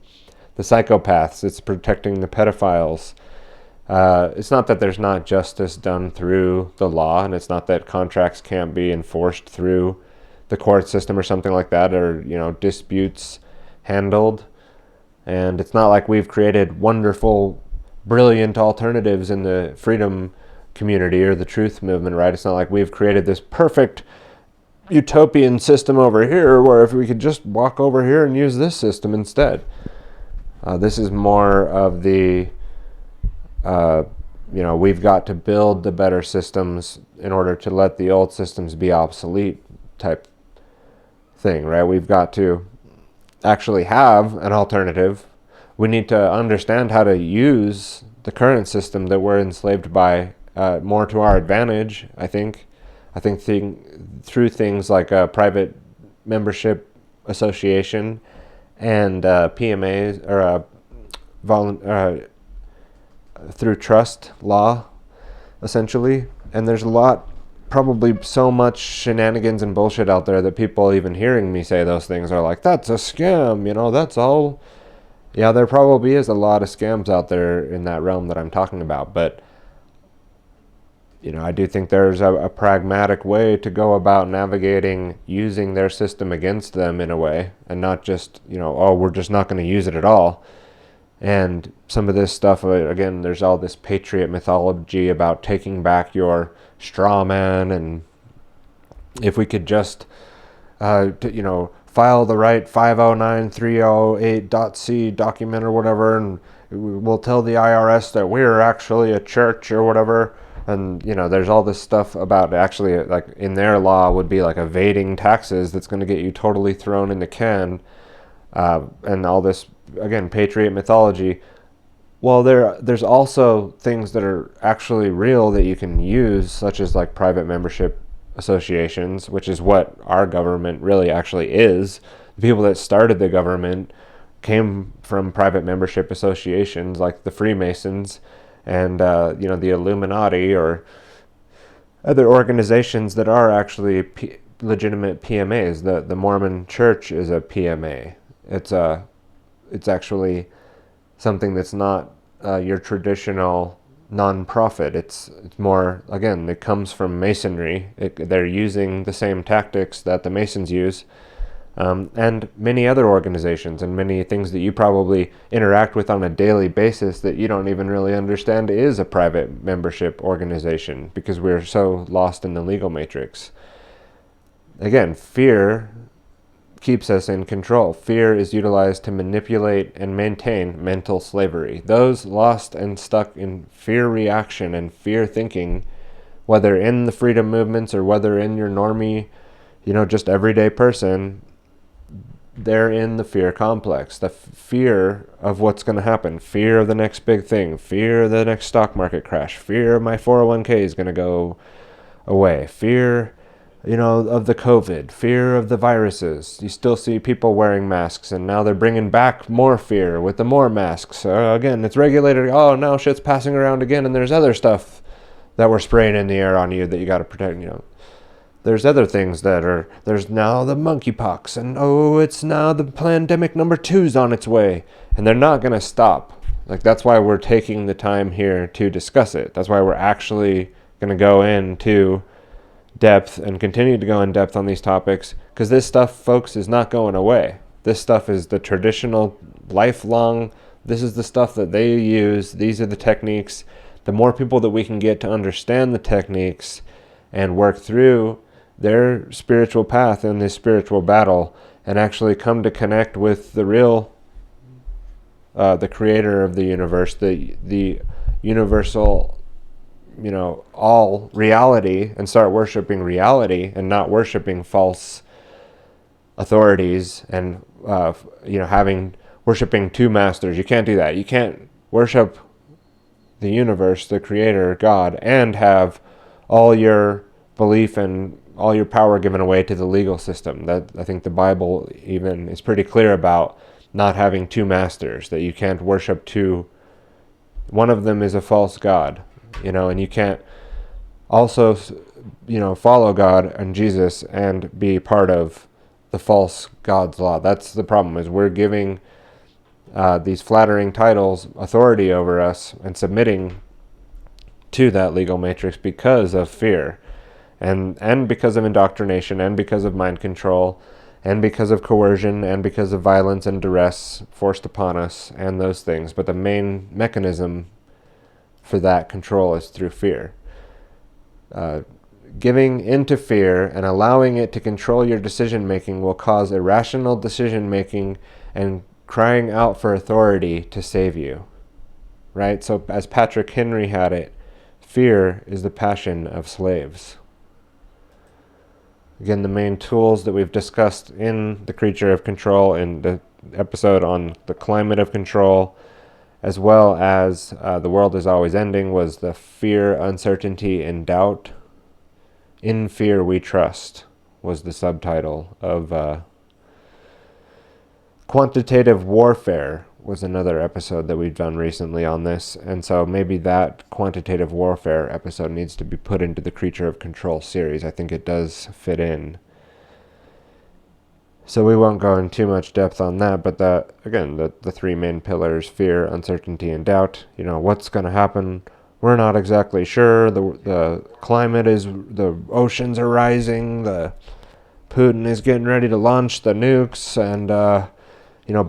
the psychopaths. It's protecting the pedophiles. It's not that there's not justice done through the law, and it's not that contracts can't be enforced through the court system or something like that, or disputes handled. And it's not like we've created wonderful, brilliant alternatives in the freedom community or the truth movement, right? It's not like we've created this perfect utopian system over here where if we could just walk over here and use this system instead. This is more of the we've got to build the better systems in order to let the old systems be obsolete type thing, right? We've got to actually have an alternative. We need to understand how to use the current system that we're enslaved by more to our advantage, I think. Through things like a private membership association and PMAs, or through trust law, essentially. And there's probably so much shenanigans and bullshit out there that people even hearing me say those things are like, that's a scam, that's all. Yeah, there probably is a lot of scams out there in that realm that I'm talking about, but I do think there's a pragmatic way to go about navigating using their system against them in a way, and not just, we're just not going to use it at all. And some of this stuff, again, there's all this patriot mythology about taking back your straw man, and if we could just, file the right 509308.c document or whatever, and we'll tell the IRS that we're actually a church or whatever. And, there's all this stuff about actually, like, in their law would be like evading taxes that's going to get you totally thrown in the can. And all this again, patriot mythology. Well, there's also things that are actually real that you can use, such as like private membership associations, which is what our government really actually is. The people that started the government came from private membership associations like the Freemasons and the Illuminati or other organizations that are actually legitimate PMAs. The Mormon Church is a PMA. It's actually something that's not your traditional non-profit. It's more, again, it comes from Masonry. They're using the same tactics that the Masons use, and many other organizations and many things that you probably interact with on a daily basis that you don't even really understand is a private membership organization because we're so lost in the legal matrix. Again, fear keeps us in control. Fear is utilized to manipulate and maintain mental slavery. Those lost and stuck in fear reaction and fear thinking, whether in the freedom movements or whether in your normie, just everyday person, they're in the fear complex. The fear of what's going to happen, fear of the next big thing, fear of the next stock market crash, fear of my 401k is going to go away, fear of the COVID, fear of the viruses. You still see people wearing masks, and now they're bringing back more fear with the more masks. Again, it's regulated. Oh, now shit's passing around again, and there's other stuff that we're spraying in the air on you that you got to protect. There's other things there's now the monkeypox, and it's now the pandemic number 2's on its way, and they're not going to stop. Like, that's why we're taking the time here to discuss it. That's why we're actually going to go into depth and continue to go in depth on these topics, because this stuff, folks, is not going away. This stuff is the traditional, lifelong, this is the stuff that they use. These are the techniques. The more people that we can get to understand the techniques and work through their spiritual path in this spiritual battle and actually come to connect with the real, the creator of the universe, the universal, all reality, and start worshiping reality and not worshiping false authorities and worshiping two masters. You can't do that. You can't worship the universe, the creator, God, and have all your belief and all your power given away to the legal system. That, I think the Bible even is pretty clear about not having two masters, that you can't worship two. One of them is a false god, and you can't also, follow God and Jesus and be part of the false God's law. That's the problem, is we're giving these flattering titles authority over us and submitting to that legal matrix because of fear and because of indoctrination and because of mind control and because of coercion and because of violence and duress forced upon us and those things. But the main mechanism for that control is through fear. Giving into fear and allowing it to control your decision making will cause irrational decision making and crying out for authority to save you. Right? So as Patrick Henry had it, fear is the passion of slaves. Again, the main tools that we've discussed in The Creature of Control, in the episode on the climate of control, as well as The World Is Always Ending, was the fear, uncertainty, and doubt. In Fear We Trust was the subtitle of Quantitative Warfare was another episode that we've done recently on this. And so maybe that quantitative warfare episode needs to be put into the Creature of Control series. I think it does fit in. So we won't go in too much depth on that, but the three main pillars, fear, uncertainty, and doubt. What's going to happen? We're not exactly sure. The climate is, the oceans are rising, Putin is getting ready to launch the nukes, and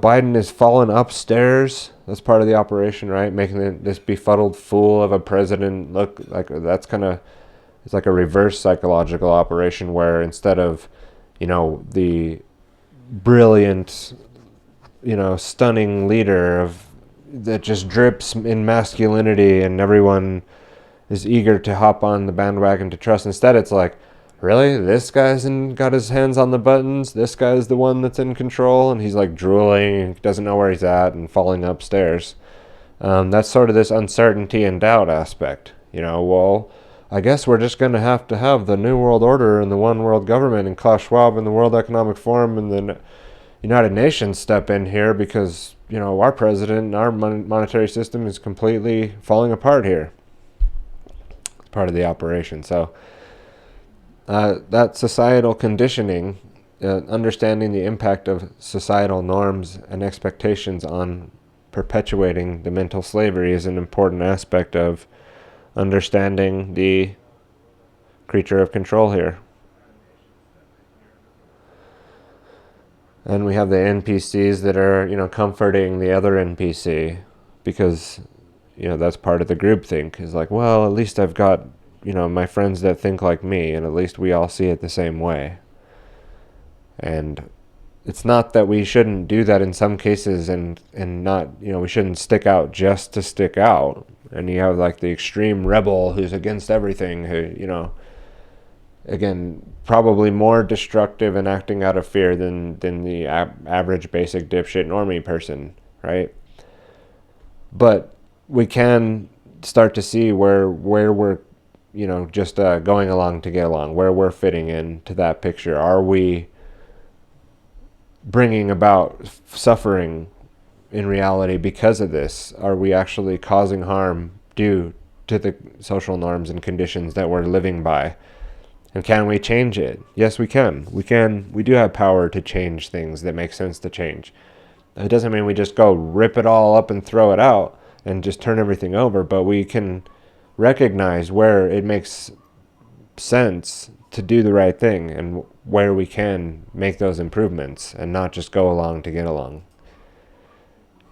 Biden is falling upstairs. That's part of the operation, right? Making this befuddled fool of a president look like it's like a reverse psychological operation where instead of, the brilliant, stunning leader that just drips in masculinity and everyone is eager to hop on the bandwagon to trust. Instead, it's like, really? This guy's got his hands on the buttons? This guy's the one that's in control? And he's like drooling, doesn't know where he's at, and falling upstairs. That's sort of this uncertainty and doubt aspect. Well, I guess we're just going to have the New World Order and the One World Government and Klaus Schwab and the World Economic Forum and the United Nations step in here because, our president and our monetary system is completely falling apart here. It's part of the operation. So that societal conditioning, understanding the impact of societal norms and expectations on perpetuating the mental slavery is an important aspect of understanding the creature of control here. And we have the NPCs that are, comforting the other NPC because, that's part of the groupthink. Is like, well, at least I've got, my friends that think like me, and at least we all see it the same way. And it's not that we shouldn't do that in some cases and not, we shouldn't stick out just to stick out. And you have like the extreme rebel who's against everything, who, again, probably more destructive and acting out of fear than the average basic dipshit normie person, right? But we can start to see where we're, just going along to get along, where we're fitting into that picture. Are we bringing about suffering in reality because of this? Are we actually causing harm due to the social norms and conditions that we're living by? And can we change it? Yes, we can. We do have power to change things that make sense to change. It doesn't mean we just go rip it all up and throw it out and just turn everything over, but we can recognize where it makes sense to do the right thing and where we can make those improvements and not just go along to get along.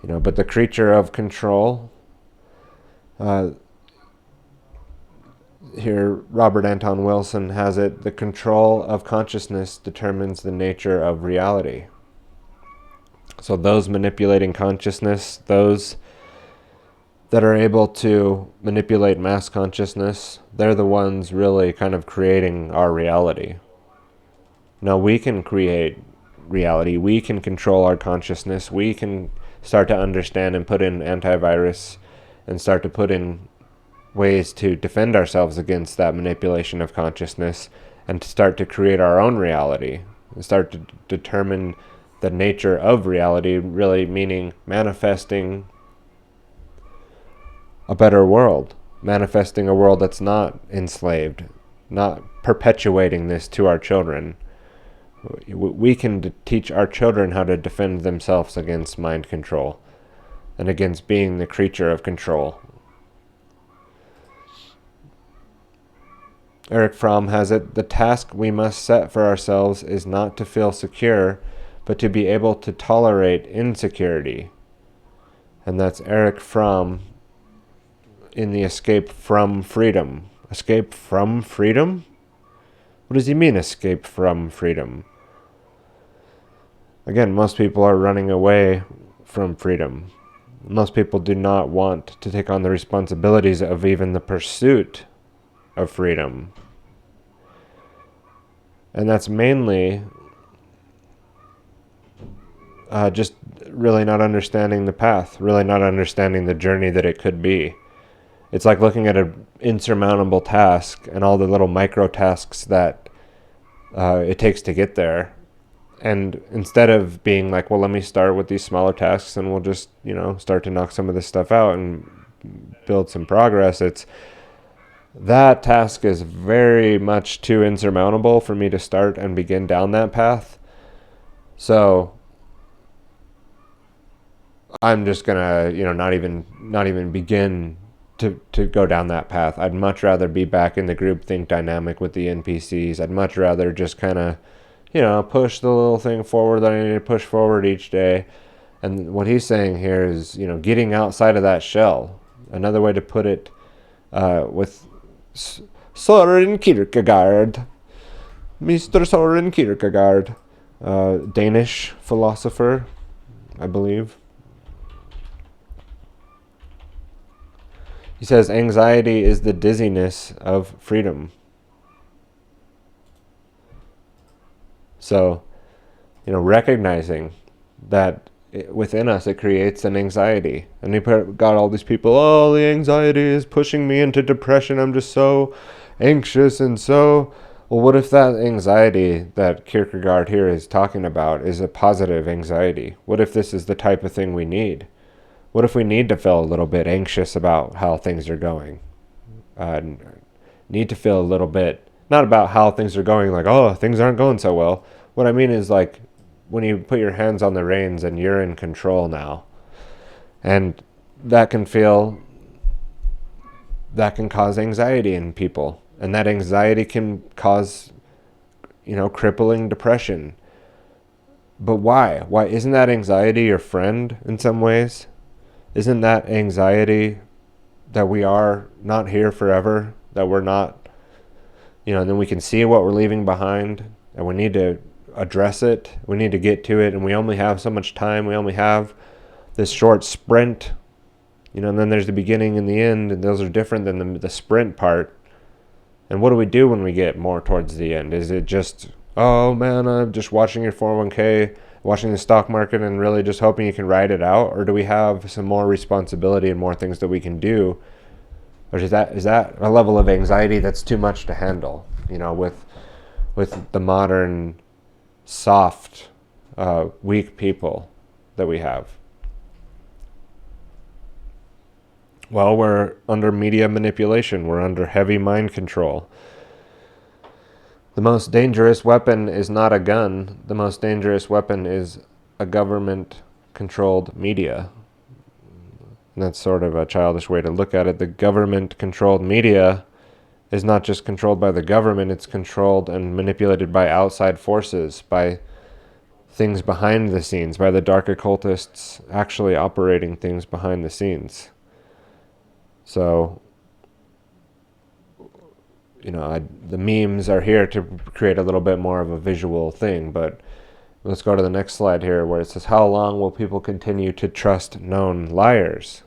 But the creature of control, here Robert Anton Wilson has it, the control of consciousness determines the nature of reality. So those manipulating consciousness, those that are able to manipulate mass consciousness, they're the ones really kind of creating our reality. Now we can create reality, we can control our consciousness, we can start to understand and put in antivirus and start to put in ways to defend ourselves against that manipulation of consciousness and to start to create our own reality and start to determine the nature of reality, really meaning manifesting a better world, manifesting a world that's not enslaved, not perpetuating this to our children. We can teach our children how to defend themselves against mind control and against being the creature of control. Eric Fromm has it, the task we must set for ourselves is not to feel secure, but to be able to tolerate insecurity. And that's Eric Fromm in the Escape from Freedom. Escape from freedom? What does he mean, escape from freedom? Again, most people are running away from freedom. Most people do not want to take on the responsibilities of even the pursuit of freedom. And that's mainly just really not understanding the path, really not understanding the journey that it could be. It's like looking at an insurmountable task and all the little micro tasks that it takes to get there. And instead of being like, well, let me start with these smaller tasks and we'll just, start to knock some of this stuff out and build some progress, that task is very much too insurmountable for me to start and begin down that path. So I'm just gonna, not even begin to go down that path. I'd much rather be back in the groupthink dynamic with the NPCs. I'd much rather just kind of, push the little thing forward that I need to push forward each day. And what he's saying here is, getting outside of that shell. Another way to put it, with Søren Kierkegaard, Mr. Søren Kierkegaard, Danish philosopher, I believe. He says, anxiety is the dizziness of freedom. So, recognizing that within us it creates an anxiety. And got all these people, oh, the anxiety is pushing me into depression. I'm just so anxious and so... Well, what if that anxiety that Kierkegaard here is talking about is a positive anxiety? What if this is the type of thing we need? What if we need to feel a little bit anxious about how things are going? Need to feel a little bit, not about how things are going, like, oh, things aren't going so well. What I mean is, like, when you put your hands on the reins and you're in control now. And that can cause anxiety in people. And that anxiety can cause, crippling depression. But why? Why isn't that anxiety your friend in some ways? Isn't that anxiety that we are not here forever, that we're not, and then we can see what we're leaving behind, and we need to address it, we need to get to it, and we only have so much time, we only have this short sprint, and then there's the beginning and the end, and those are different than the sprint part. And what do we do when we get more towards the end? Is it just, oh man, I'm just watching your 401k, watching the stock market and really just hoping you can ride it out? Or do we have some more responsibility and more things that we can do? Or is that a level of anxiety that's too much to handle, with the modern, soft, weak people that we have? Well, we're under media manipulation. We're under heavy mind control. The most dangerous weapon is not a gun. The most dangerous weapon is a government-controlled media. And that's sort of a childish way to look at it. The government-controlled media is not just controlled by the government. It's controlled and manipulated by outside forces, by things behind the scenes, by the dark occultists actually operating things behind the scenes. So, the memes are here to create a little bit more of a visual thing, but let's go to the next slide here where it says, how long will people continue to trust known liars?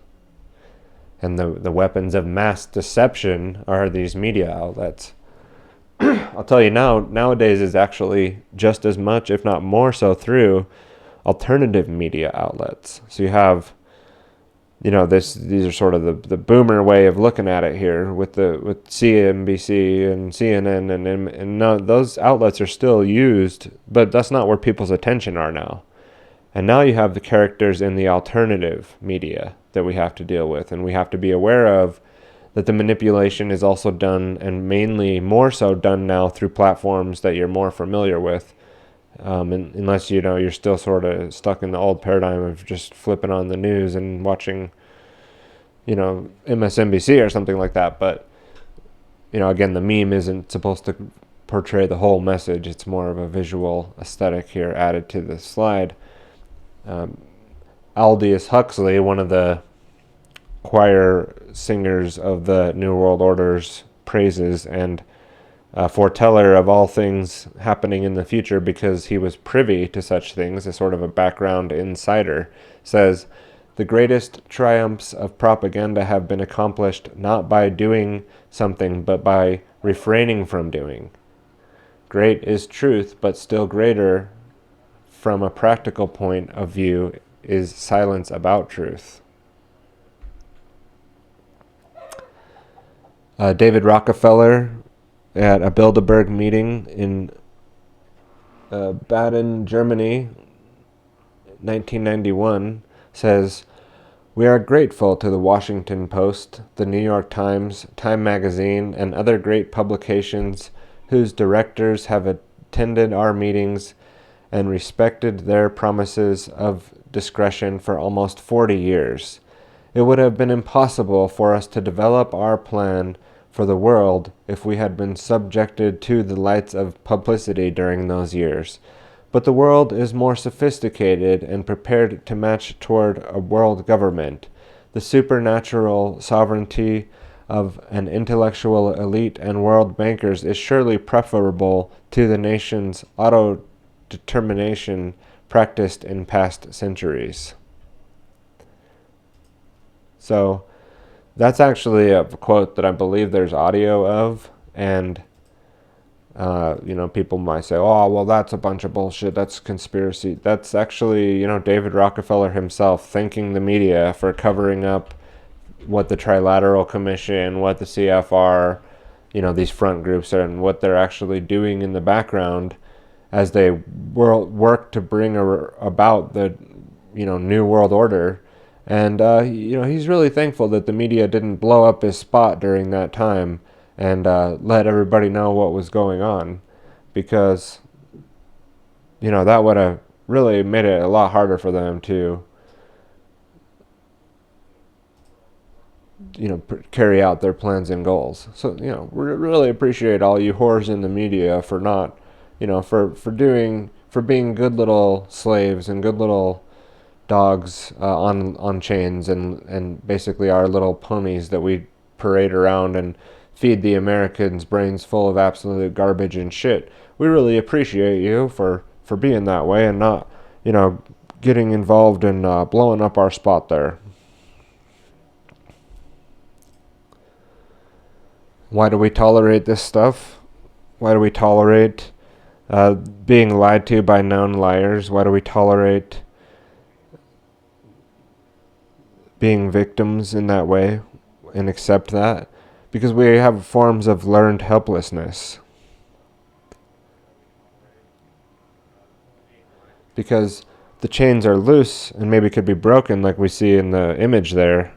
And the weapons of mass deception are these media outlets. I'll tell you nowadays is actually just as much, if not more so, through alternative media outlets. So you have, these are sort of the boomer way of looking at it here with CNBC and CNN and no, those outlets are still used, but that's not where people's attention are now. And now you have the characters in the alternative media that we have to deal with, and we have to be aware of that the manipulation is also done, and mainly more so done now through platforms that you're more familiar with. Unless you're still sort of stuck in the old paradigm of just flipping on the news and watching MSNBC or something like that. But again, the meme isn't supposed to portray the whole message. It's more of a visual aesthetic here added to the slide. Aldous Huxley, one of the choir singers of the New World Order's praises and foreteller of all things happening in the future because he was privy to such things, as sort of a background insider, says, the greatest triumphs of propaganda have been accomplished not by doing something, but by refraining from doing. Great is truth, but still greater from a practical point of view is silence about truth. David Rockefeller, at a Bilderberg meeting in Baden, Germany, 1991, says, we are grateful to the Washington Post, the New York Times, Time Magazine, and other great publications whose directors have attended our meetings and respected their promises of discretion for almost 40 years. It would have been impossible for us to develop our plan for the world if we had been subjected to the lights of publicity during those years. But the world is more sophisticated and prepared to match toward a world government. The supernatural sovereignty of an intellectual elite and world bankers is surely preferable to the nation's auto-determination practiced in past centuries. So that's actually a quote that I believe there's audio of, and People might say, oh, well, that's a bunch of bullshit. That's conspiracy. That's actually, David Rockefeller himself thanking the media for covering up what the Trilateral Commission, what the CFR, these front groups are, and what they're actually doing in the background as they work to bring about the, new world order. And, he's really thankful that the media didn't blow up his spot during that time and let everybody know what was going on, because, that would have really made it a lot harder for them to, carry out their plans and goals. So, we really appreciate all you whores in the media for not, for being good little slaves and good little dogs on chains, and basically our little ponies that we parade around and feed the Americans' brains full of absolute garbage and shit. We really appreciate you for being that way and not, getting involved in blowing up our spot there. Why do we tolerate this stuff? Why do we tolerate being lied to by known liars? Why do we tolerate being victims in that way and accept that? Because we have forms of learned helplessness. Because the chains are loose and maybe could be broken, like we see in the image there,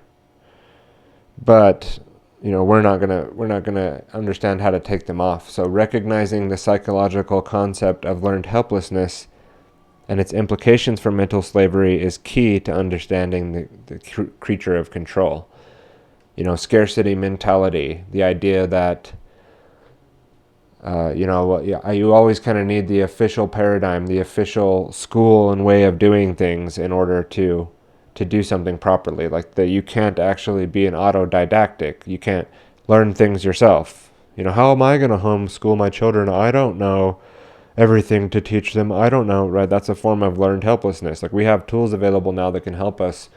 but we're not gonna understand how to take them off. So recognizing the psychological concept of learned helplessness and its implications for mental slavery is key to understanding the creature of control. Scarcity mentality, the idea that you always kind of need the official paradigm, the official school and way of doing things in order to do something properly. Like that you can't actually be an autodidactic. You can't learn things yourself. How am I going to homeschool my children? I don't know everything to teach them. I don't know, right? That's a form of learned helplessness. Like we have tools available now that can help us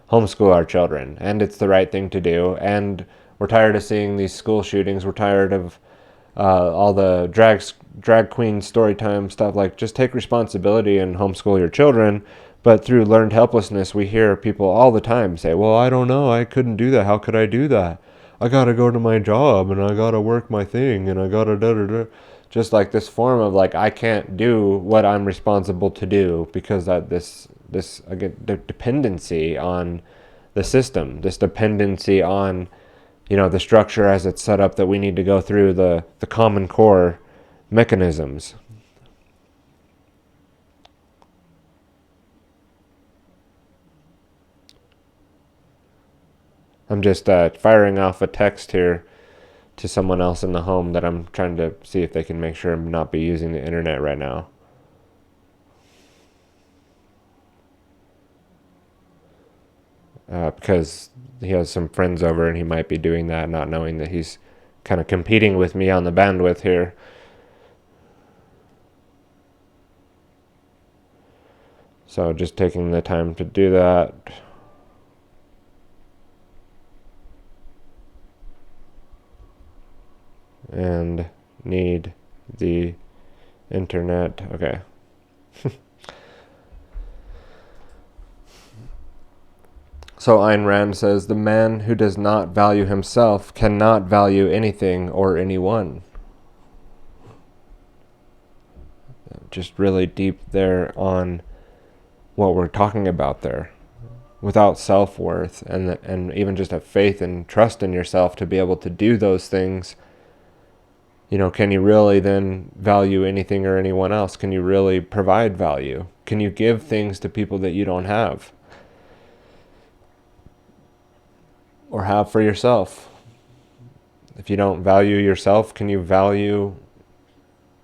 homeschool our children, and it's the right thing to do. And we're tired of seeing these school shootings. We're tired of all the drag queen story time stuff. Like, just take responsibility and homeschool your children. But through learned helplessness, we hear people all the time say, well, I don't know, I couldn't do that. How could I do that? I gotta go to my job, and I gotta work my thing, and I gotta da-da-da. Just like this form of like, I can't do what I'm responsible to do because that this again, the dependency on the system, this dependency on, the structure as it's set up, that we need to go through the common core mechanisms. I'm just firing off a text here to someone else in the home that I'm trying to see if they can make sure I'm not be using the internet right now. Because he has some friends over and he might be doing that, not knowing that he's kind of competing with me on the bandwidth here. So just taking the time to do that. And need the internet. Okay. So Ayn Rand says, the man who does not value himself cannot value anything or anyone. Just really deep there on what we're talking about there. Without self-worth and even just a faith and trust in yourself to be able to do those things, can you really then value anything or anyone else? Can you really provide value? Can you give things to people that you don't have? Or have for yourself? If you don't value yourself, can you value...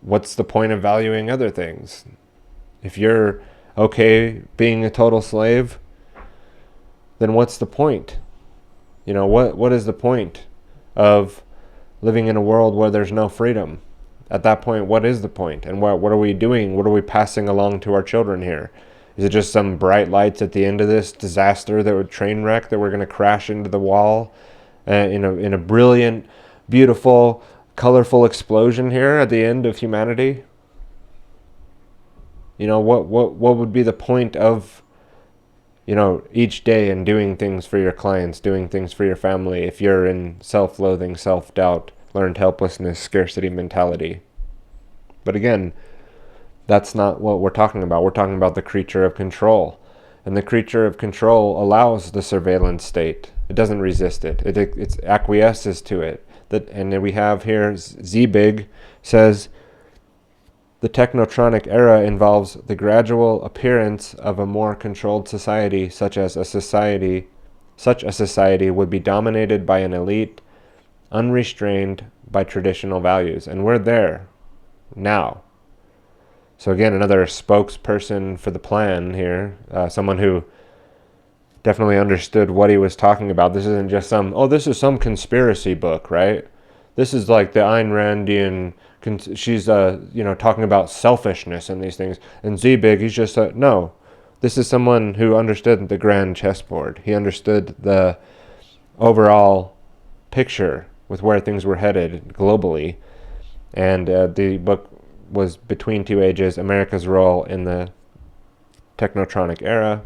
What's the point of valuing other things? If you're okay being a total slave, then what's the point? What is the point of living in a world where there's no freedom? At that point, what is the point? And what are we doing? What are we passing along to our children here? Is it just some bright lights at the end of this disaster, that would train wreck, that we're going to crash into the wall in a brilliant, beautiful, colorful explosion here at the end of humanity? You know, what would be the point of, you know, each day and doing things for your clients, doing things for your family, if you're in self-loathing, self-doubt, learned helplessness, scarcity mentality? But again, that's not what we're talking about. We're talking about the creature of control. And the creature of control allows the surveillance state. It doesn't resist it. It acquiesces to it. And then we have here, Zbig says, the technocratic era involves the gradual appearance of a more controlled society, such a society would be dominated by an elite, unrestrained by traditional values. And we're there now. So again, another spokesperson for the plan here, someone who definitely understood what he was talking about. This isn't just this is some conspiracy book, right? This is like the Ayn Randian, she's, talking about selfishness and these things. And Zbig, he's just, no, this is someone who understood the grand chessboard. He understood the overall picture with where things were headed globally. And the book was Between Two Ages, America's Role in the Technocratic Era.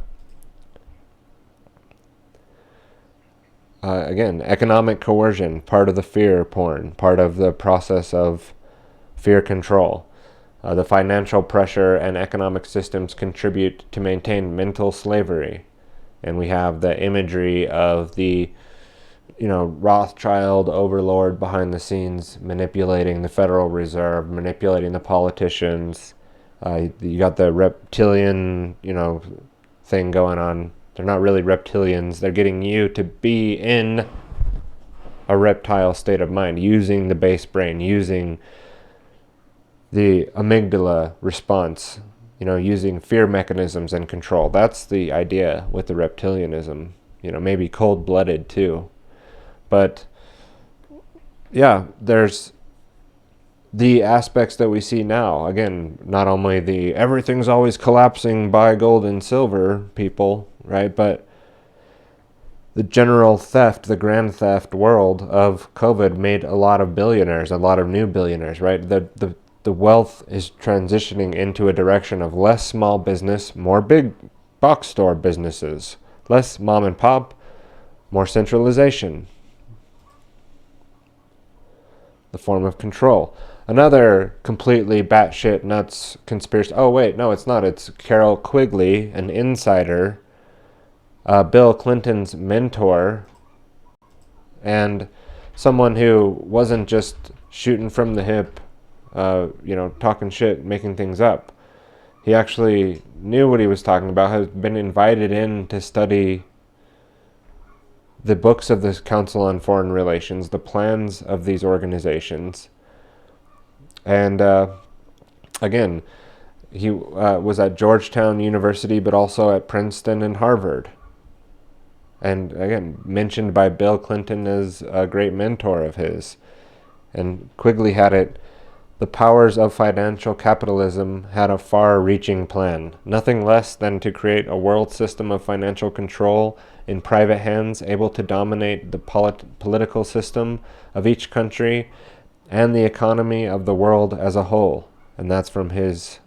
Again, economic coercion, part of the fear porn, part of the process of fear control. The financial pressure and economic systems contribute to maintain mental slavery. And we have the imagery of the, Rothschild overlord behind the scenes manipulating the Federal Reserve, manipulating the politicians. You got the reptilian, thing going on. They're not really reptilians. They're getting you to be in a reptile state of mind, using the base brain, using the amygdala response, using fear mechanisms and control. That's the idea with the reptilianism, maybe cold-blooded too. But yeah, there's the aspects that we see now. Again, not only the everything's always collapsing, buy gold and silver people, right? But the general theft, the grand theft world of COVID made a lot of billionaires, a lot of new billionaires, right? The wealth is transitioning into a direction of less small business, more big box store businesses, less mom and pop, more centralization. The form of control. Another completely batshit nuts conspiracy. Oh, wait, no, it's not. It's Carol Quigley, an insider, Bill Clinton's mentor, and someone who wasn't just shooting from the hip, talking shit, making things up. He actually knew what he was talking about, has been invited in to study the books of the Council on Foreign Relations, the plans of these organizations. And again, he was at Georgetown University, but also at Princeton and Harvard. And again, mentioned by Bill Clinton as a great mentor of his. And Quigley had it. The powers of financial capitalism had a far-reaching plan, nothing less than to create a world system of financial control in private hands, able to dominate the political system of each country and the economy of the world as a whole. And that's from his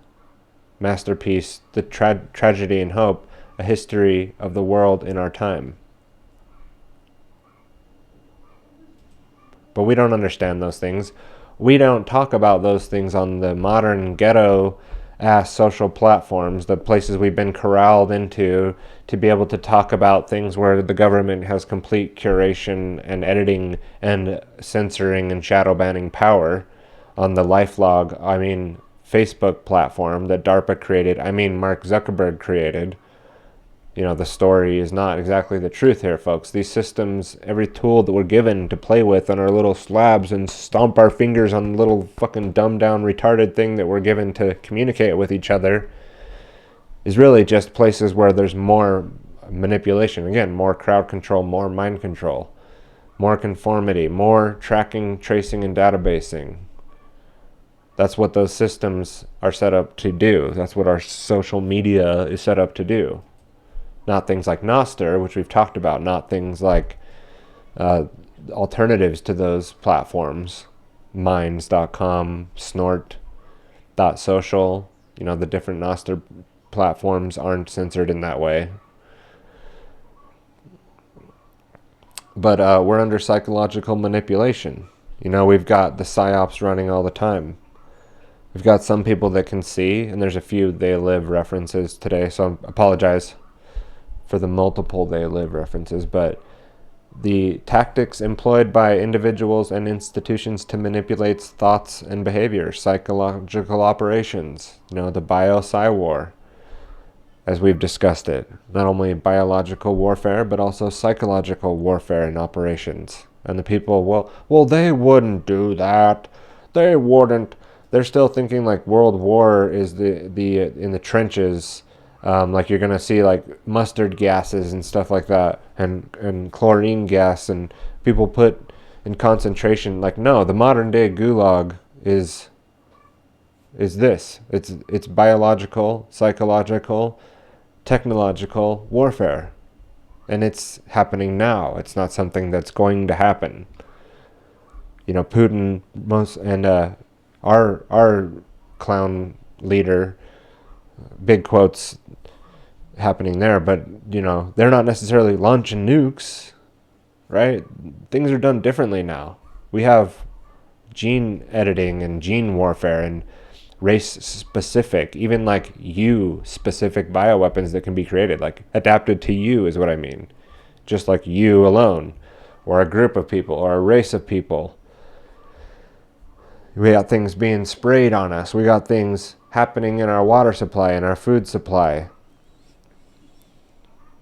masterpiece, The Tragedy and Hope, A History of the World in Our Time. But we don't understand those things. We don't talk about those things on the modern ghetto-ass social platforms, the places we've been corralled into to be able to talk about things where the government has complete curation and editing and censoring and shadow banning power on the LifeLog, Facebook platform that DARPA created, Mark Zuckerberg created. The story is not exactly the truth here, folks. These systems, every tool that we're given to play with on our little slabs and stomp our fingers on the little fucking dumbed down retarded thing that we're given to communicate with each other, is really just places where there's more manipulation. Again, more crowd control, more mind control, more conformity, more tracking, tracing, and databasing. That's what those systems are set up to do. That's what our social media is set up to do. Not things like Nostr, which we've talked about, not things like alternatives to those platforms. minds.com, Snort.Social. The different Nostr platforms aren't censored in that way. But we're under psychological manipulation. We've got the psyops running all the time. We've got some people that can see, and there's a few they live references today, so I apologize for the multiple they live references, but the tactics employed by individuals and institutions to manipulate thoughts and behavior, psychological operations, the bio-psy war, as we've discussed it. Not only biological warfare, but also psychological warfare and operations. And the people, well, they wouldn't do that. They wouldn't. They're still thinking like World War is the in the trenches. Like you're going to see like mustard gases and stuff like that, and chlorine gas, and people put in concentration. Like, no, the modern day gulag is this. It's biological, psychological, technological warfare. And it's happening now. It's not something that's going to happen. Putin and our clown leader, big quotes happening there, but they're not necessarily launching nukes, right? Things are done differently now. We have gene editing and gene warfare and race specific, even like specific bioweapons that can be created, like adapted to you is what I mean. Just like you alone, or a group of people, or a race of people. We got things being sprayed on us. We got things happening in our water supply and our food supply.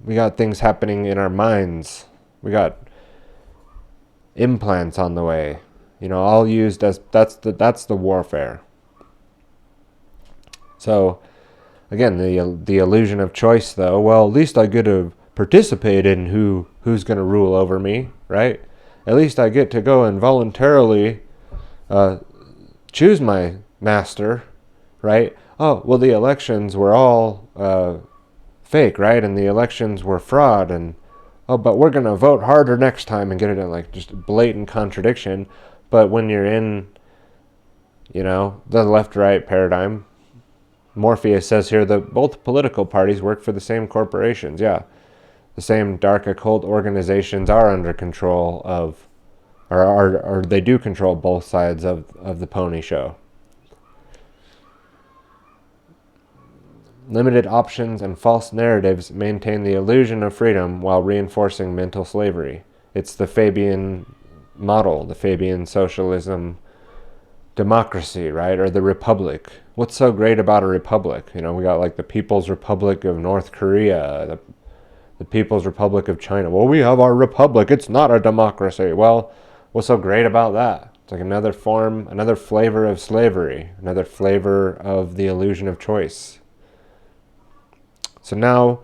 We got things happening in our minds. We got implants on the way. All used as that's the warfare. So, again, the illusion of choice, though. Well, at least I get to participate in who's going to rule over me, right? At least I get to go and voluntarily choose my master, right? Oh, well, the elections were all fake, right? And the elections were fraud, and but we're going to vote harder next time and get it in, like, just blatant contradiction. But when you're in, the left-right paradigm, Morpheus says here that both political parties work for the same corporations. Yeah, the same dark occult organizations are under control of, or they do control both sides of the pony show. Limited options and false narratives maintain the illusion of freedom while reinforcing mental slavery. It's the Fabian model, the Fabian socialism democracy, right? Or the republic. What's so great about a republic? We got like the People's Republic of North Korea, the People's Republic of China. Well, we have our republic. It's not a democracy. Well, what's so great about that? It's like another form, another flavor of slavery, another flavor of the illusion of choice. So now,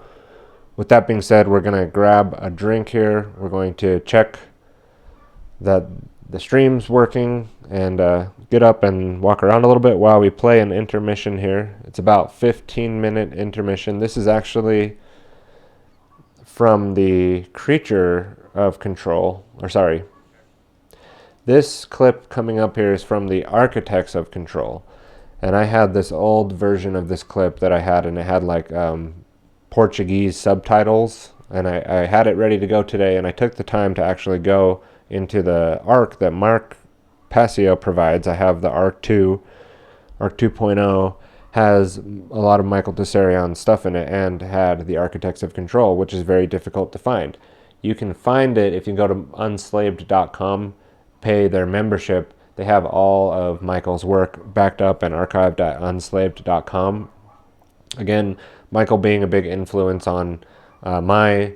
with that being said, we're going to grab a drink here. We're going to check that the stream's working and get up and walk around a little bit while we play an intermission here. It's about 15-minute intermission. This is actually from the Creature of Control, this clip coming up here is from the Architects of Control. And I had this old version of this clip that I had, and it had like Portuguese subtitles, and I had it ready to go today, and I took the time to actually go into the ARC that Mark Passio provides. I have the ARC 2, ARC 2.0 has a lot of Michael Tessarion stuff in it, and had the Architects of Control, which is very difficult to find. You can find it if you go to unslaved.com, pay their membership. They have all of Michael's work backed up and archived at unslaved.com. Again, Michael being a big influence on my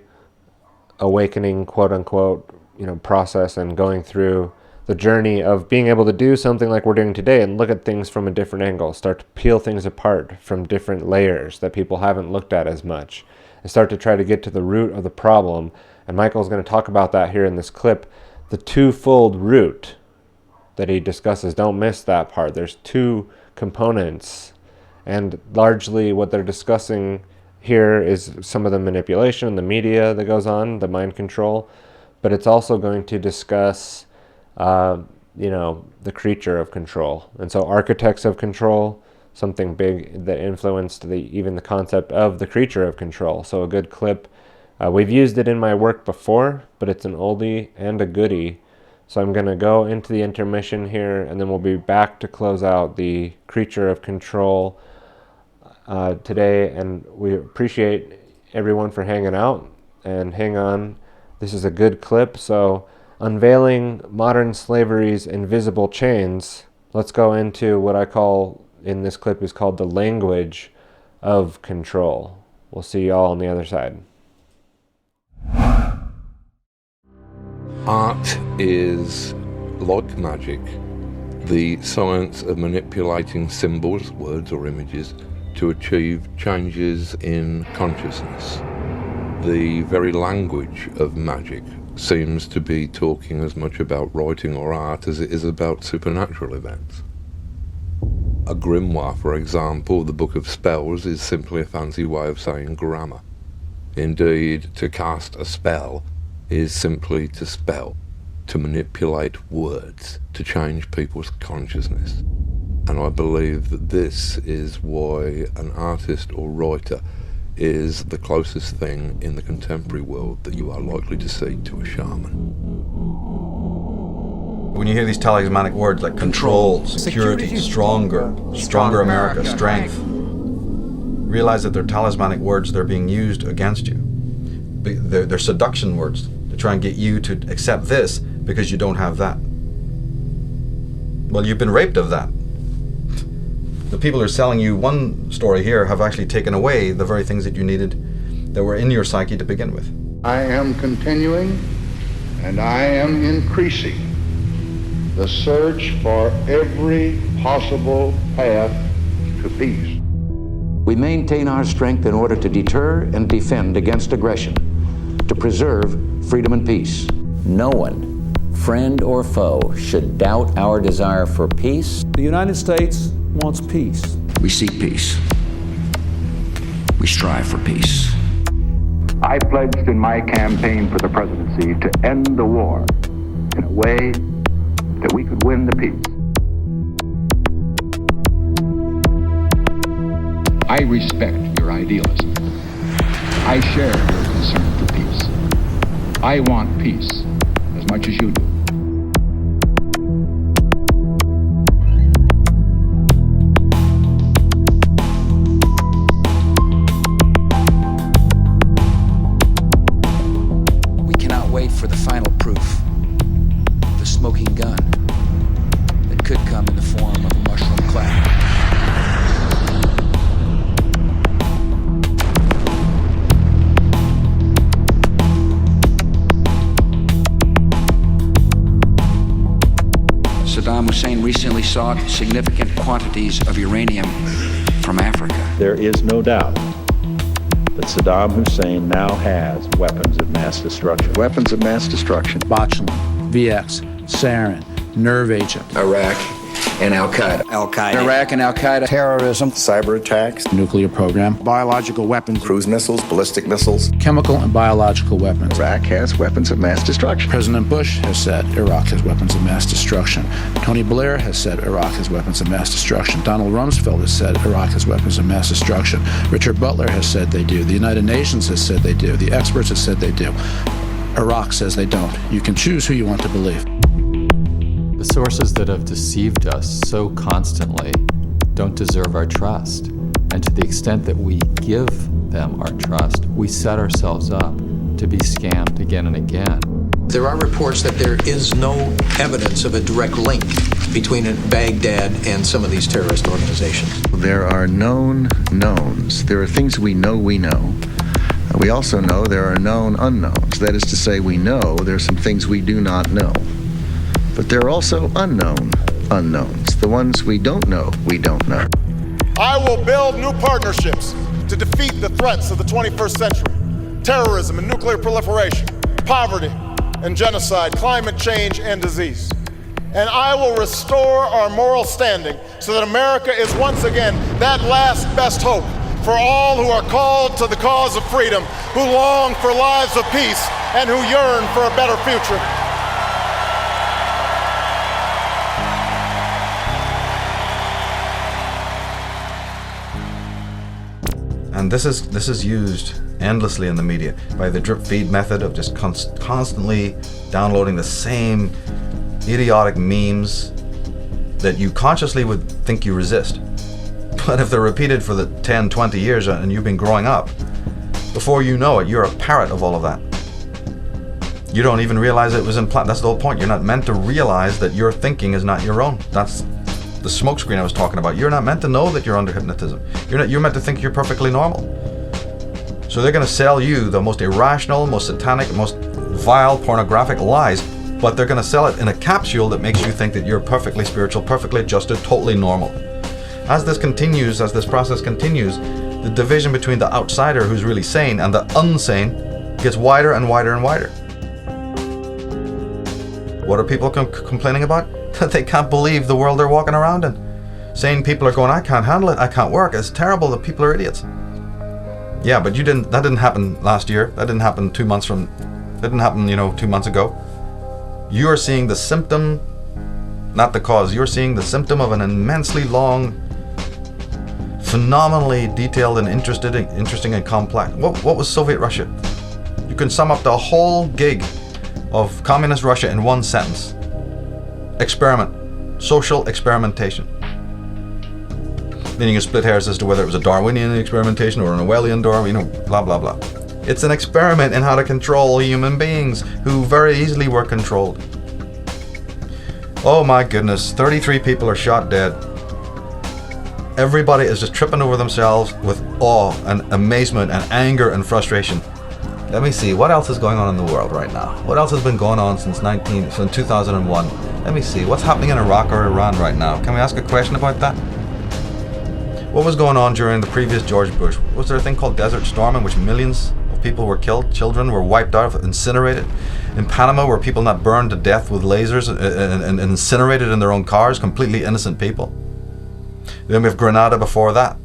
awakening, quote-unquote, process, and going through the journey of being able to do something like we're doing today and look at things from a different angle, start to peel things apart from different layers that people haven't looked at as much, and start to try to get to the root of the problem. And Michael's going to talk about that here in this clip, the twofold root that he discusses. Don't miss that part. There's two components, and largely what they're discussing here is some of the manipulation, the media that goes on, the mind control, but it's also going to discuss the creature of control. And so architects of control, something big that influenced even the concept of the creature of control. So a good clip. We've used it in my work before, but it's an oldie and a goodie. So I'm going to go into the intermission here, and then we'll be back to close out the creature of control today. And we appreciate everyone for hanging out. And hang on, this is a good clip. So unveiling modern slavery's invisible chains, let's go into what I call in this clip is called the language of control. We'll see y'all on the other side. Art is, like magic, the science of manipulating symbols, words or images, to achieve changes in consciousness. The very language of magic seems to be talking as much about writing or art as it is about supernatural events. A grimoire, for example, the Book of Spells, is simply a fancy way of saying grammar. Indeed, to cast a spell is simply to spell, to manipulate words, to change people's consciousness. And I believe that this is why an artist or writer is the closest thing in the contemporary world that you are likely to see to a shaman. When you hear these talismanic words like control, security, stronger America, strength, realize that they're talismanic words that are being used against you. They're seduction words to try and get you to accept this because you don't have that. Well, you've been raped of that. The people who are selling you one story here have actually taken away the very things that you needed that were in your psyche to begin with. I am continuing and I am increasing the search for every possible path to peace. We maintain our strength in order to deter and defend against aggression, to preserve freedom and peace. No one, friend or foe, should doubt our desire for peace. The United States wants peace. We seek peace. We strive for peace. I pledged in my campaign for the presidency to end the war in a way that we could win the peace. I respect your idealism. I share your concern for peace. I want peace as much as you do. We cannot wait for the final proof, the smoking gun that could come in the form of a mushroom cloud. Saddam Hussein recently sought significant quantities of uranium from Africa. There is no doubt that Saddam Hussein now has weapons of mass destruction. Weapons of mass destruction. Botulinum, VX, sarin, nerve agent. Iraq and Al-Qaeda. Iraq and Al-Qaeda. Terrorism, cyber attacks, Nuclear program, biological weapons, cruise missiles, ballistic missiles. chemical and biological weapons. Iraq has weapons of mass destruction. President Bush has said Iraq has weapons of mass destruction. Tony Blair has said Iraq has weapons of mass destruction. Donald Rumsfeld has said Iraq has weapons of mass destruction. Richard Butler has said they do. The United Nations has said they do. The experts have said they do. Iraq says they don't. You can choose who you want to believe. The sources that have deceived us so constantly don't deserve our trust. And to the extent that we give them our trust, we set ourselves up to be scammed again and again. There are reports that there is no evidence of a direct link between Baghdad and some of these terrorist organizations. There are known knowns. There are things we know we know. We also know there are known unknowns. That is to say, we know there are some things we do not know. But there are also unknown unknowns. The ones we don't know, we don't know. I will build new partnerships to defeat the threats of the 21st century. Terrorism and nuclear proliferation, poverty and genocide, climate change and disease. And I will restore our moral standing so that America is once again that last best hope for all who are called to the cause of freedom, who long for lives of peace, and who yearn for a better future. And this is used endlessly in the media by the drip feed method of just constantly downloading the same idiotic memes that you consciously would think you resist. But if they're repeated for the 10, 20 years and you've been growing up, before you know it, you're a parrot of all of that. You don't even realize it was implanted. That's the whole point. You're not meant to realize that your thinking is not your own. That's the smokescreen I was talking about. You're not meant to know that you're under hypnotism. You're meant to think you're perfectly normal. So they're going to sell you the most irrational, most satanic, most vile, pornographic lies, but they're going to sell it in a capsule that makes you think that you're perfectly spiritual, perfectly adjusted, totally normal. As this continues, as this process continues, the division between the outsider who's really sane and the unsane gets wider and wider and wider. What are people complaining about? That they can't believe the world they're walking around in. Sane people are going, I can't handle it, I can't work, it's terrible, the people are idiots. Yeah, but that didn't happen last year, that didn't happen 2 months ago. You are seeing the symptom, not the cause. You're seeing the symptom of an immensely long, phenomenally detailed and interesting and complex. What was Soviet Russia? You can sum up the whole gig of communist Russia in one sentence. Experiment. Social experimentation. Then you can split hairs as to whether it was a Darwinian experimentation or an Orwellian blah, blah, blah. It's an experiment in how to control human beings who very easily were controlled. Oh my goodness, 33 people are shot dead. Everybody is just tripping over themselves with awe and amazement and anger and frustration. Let me see, what else is going on in the world right now? What else has been going on since 2001? Let me see, what's happening in Iraq or Iran right now? Can we ask a question about that? What was going on during the previous George Bush? Was there a thing called Desert Storm in which millions of people were killed? Children were wiped out, incinerated? In Panama, were people not burned to death with lasers and incinerated in their own cars? Completely innocent people. Then we have Grenada before that.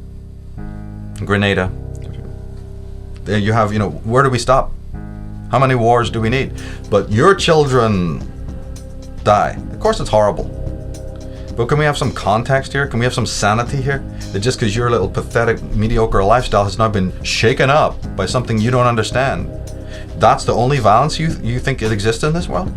Grenada. There you have, where do we stop? How many wars do we need? But your children die. Of course it's horrible. But can we have some context here? Can we have some sanity here? That just because your little pathetic, mediocre lifestyle has now been shaken up by something you don't understand, that's the only violence you think it exists in this world?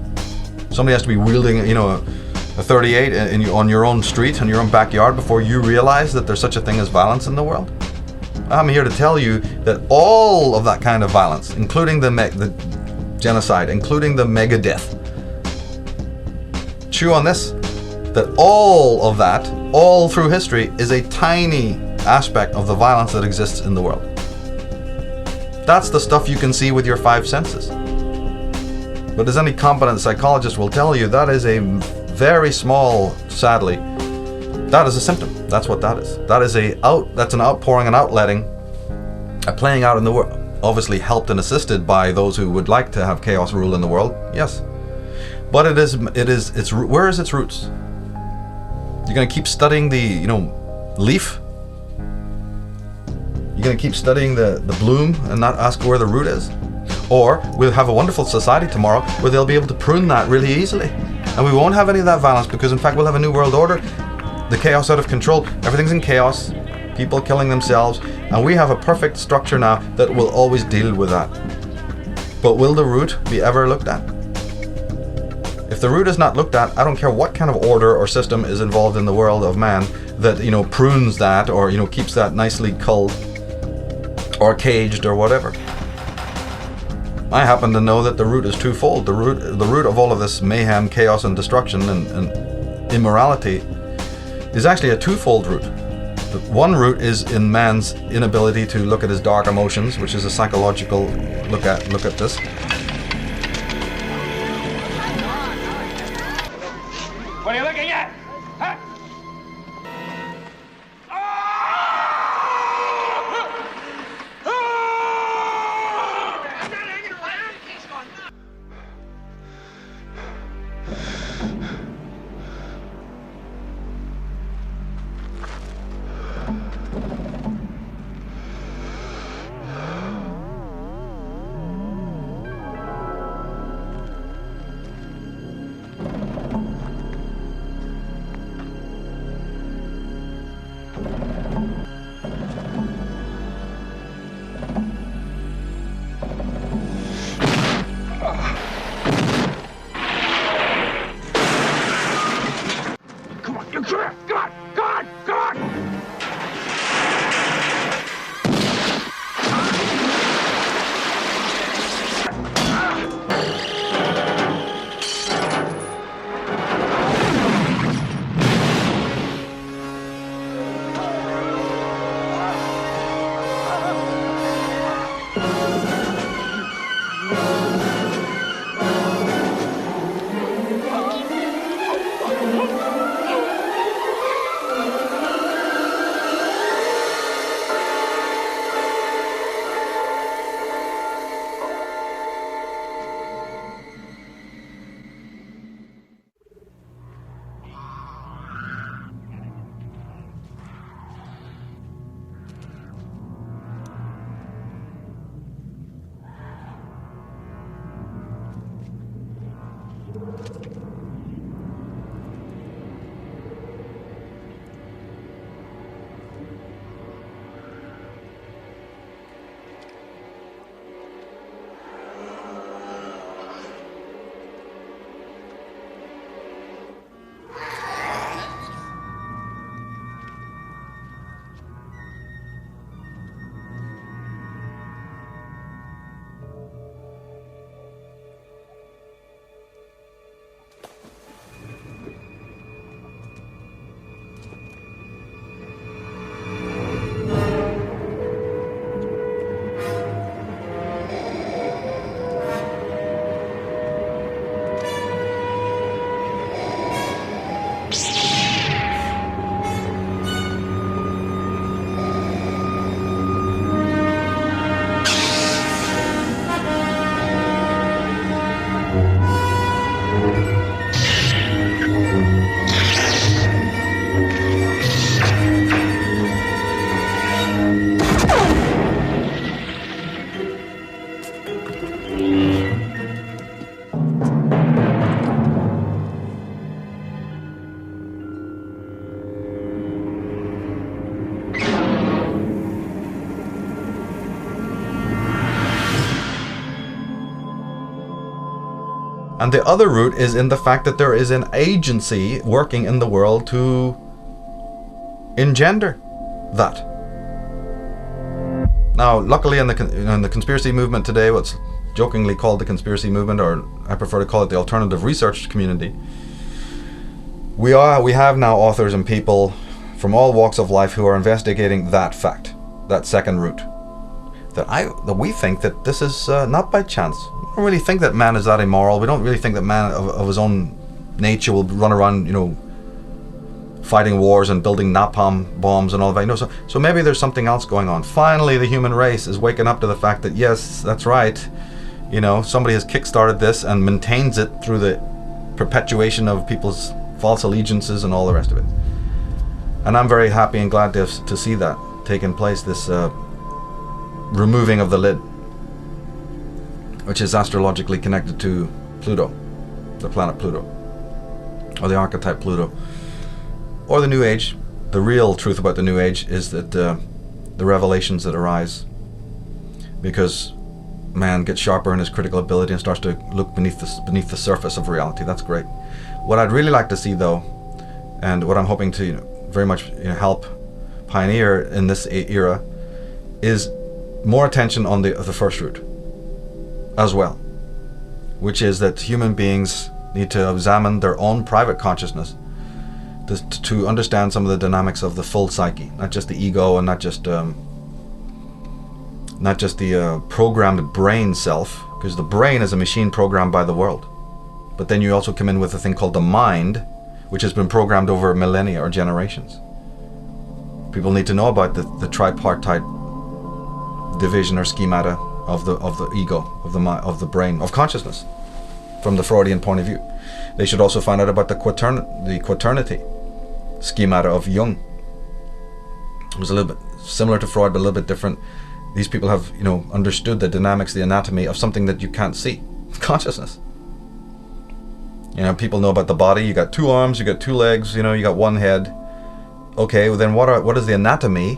Somebody has to be wielding, a 38 on your own street, in your own backyard before you realize that there's such a thing as violence in the world? I'm here to tell you that all of that kind of violence, including the genocide, including the mega death, chew on this, that all of that, all through history, is a tiny aspect of the violence that exists in the world. That's the stuff you can see with your five senses. But as any competent psychologist will tell you, that is a very small, sadly, that is a symptom. That's what that is. That's an outpouring and outletting, a playing out in the world. Obviously helped and assisted by those who would like to have chaos rule in the world, yes. But where is its roots? You're going to keep studying the, leaf? You're going to keep studying the bloom and not ask where the root is? Or we'll have a wonderful society tomorrow where they'll be able to prune that really easily. And we won't have any of that violence because, in fact, we'll have a new world order. The chaos out of control. Everything's in chaos. People killing themselves. And we have a perfect structure now that will always deal with that. But will the root be ever looked at? If the root is not looked at, I don't care what kind of order or system is involved in the world of man that, prunes that or, keeps that nicely culled or caged or whatever. I happen to know that the root is twofold. The root of all of this mayhem, chaos, and destruction and immorality is actually a twofold root. The one root is in man's inability to look at his dark emotions, which is a psychological look at this. What are you looking at? Huh? And the other root is in the fact that there is an agency working in the world to engender that. Now, luckily in the conspiracy movement today, what's jokingly called the conspiracy movement, or I prefer to call it the alternative research community, we have now authors and people from all walks of life who are investigating that fact, that second root. That we think that this is not by chance. We don't really think that man is that immoral. We don't really think that man of his own nature will run around, fighting wars and building napalm bombs and all that. So maybe there's something else going on. Finally, the human race is waking up to the fact that yes, that's right. Somebody has kickstarted this and maintains it through the perpetuation of people's false allegiances and all the rest of it. And I'm very happy and glad to see that taking place, this removing of the lid, which is astrologically connected to Pluto, the planet Pluto, or the archetype Pluto, or the New Age. The real truth about the New Age is that the revelations that arise because man gets sharper in his critical ability and starts to look beneath the surface of reality. That's great. What I'd really like to see, though, and what I'm hoping to very much help pioneer in this era, is more attention on the first root as well, which is that human beings need to examine their own private consciousness to understand some of the dynamics of the full psyche, not just the ego and not just the programmed brain self, because the brain is a machine programmed by the world. But then you also come in with a thing called the mind, which has been programmed over millennia or generations. People need to know about the tripartite division or schemata of the ego, of the brain, of consciousness, from the Freudian point of view. They should also find out about the quaternity schemata of Jung. It was a little bit similar to Freud, but a little bit different. These people have, understood the dynamics, the anatomy of something that you can't see, consciousness. People know about the body. You got 2 arms, you got 2 legs, you got 1 head. Okay, well then what is the anatomy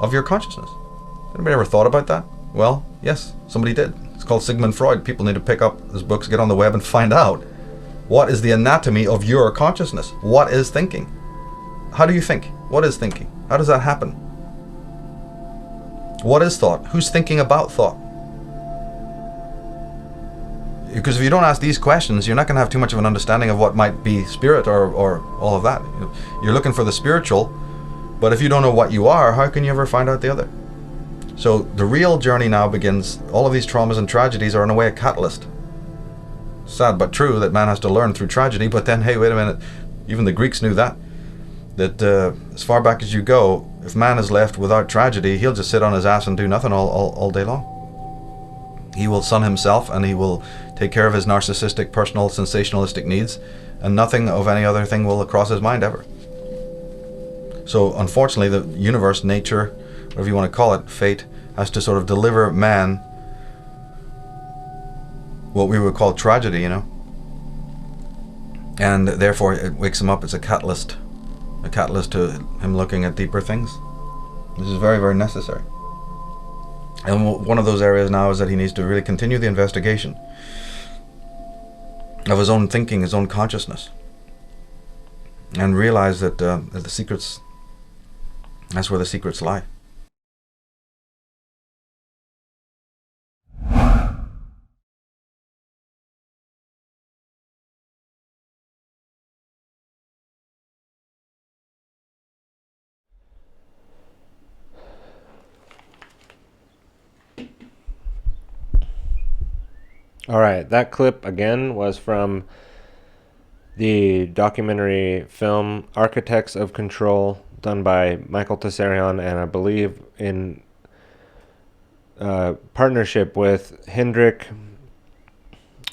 of your consciousness? Anybody ever thought about that? Well, yes, somebody did. It's called Sigmund Freud. People need to pick up his books, get on the web, and find out what is the anatomy of your consciousness. What is thinking? How do you think? What is thinking? How does that happen? What is thought? Who's thinking about thought? Because if you don't ask these questions, you're not going to have too much of an understanding of what might be spirit or all of that. You're looking for the spiritual, but if you don't know what you are, how can you ever find out the other? So the real journey now begins. All of these traumas and tragedies are in a way a catalyst. Sad but true that man has to learn through tragedy, but then, hey, wait a minute, even the Greeks knew that as far back as you go, if man is left without tragedy, he'll just sit on his ass and do nothing all day long. He will sun himself and he will take care of his narcissistic, personal, sensationalistic needs, and nothing of any other thing will cross his mind ever. So unfortunately, the universe, nature, whatever you want to call it, fate, has to sort of deliver man what we would call tragedy, and therefore it wakes him up. It's a catalyst to him looking at deeper things. This is very, very necessary. And one of those areas now is that he needs to really continue the investigation of his own thinking, his own consciousness, and realize that the secrets, that's where the secrets lie. All right, that clip again was from the documentary film Architects of Control, done by Michael Tessarion, and I believe in partnership with Hendrik.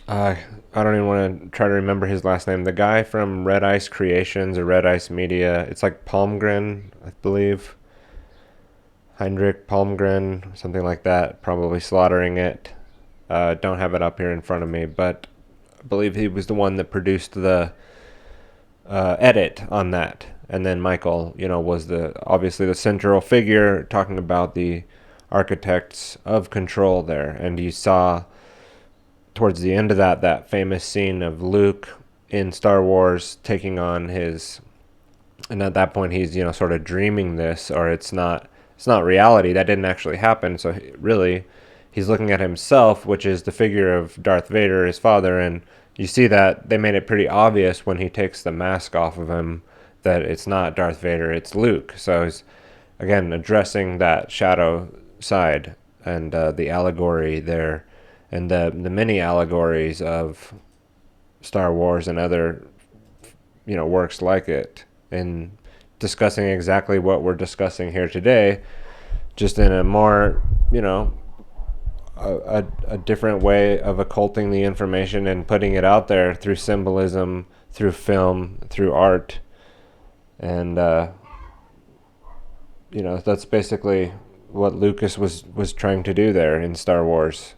I don't even want to try to remember his last name. The guy from Red Ice Creations or Red Ice Media. It's like Palmgren, I believe. Hendrik Palmgren, something like that. Probably slaughtering it. Don't have it up here in front of me, but I believe he was the one that produced the edit on that. And then Michael, was obviously the central figure talking about the architects of control there. And you saw towards the end of that famous scene of Luke in Star Wars taking on his, and at that point he's, sort of dreaming this, or it's not reality. That didn't actually happen. So really, he's looking at himself, which is the figure of Darth Vader, his father, and you see that they made it pretty obvious when he takes the mask off of him that it's not Darth Vader, it's Luke. So he's, again, addressing that shadow side and the allegory there, and the many allegories of Star Wars and other, works like it, in discussing exactly what we're discussing here today, just in a more, a different way of occulting the information and putting it out there through symbolism, through film, through art. And, that's basically what Lucas was trying to do there in Star Wars.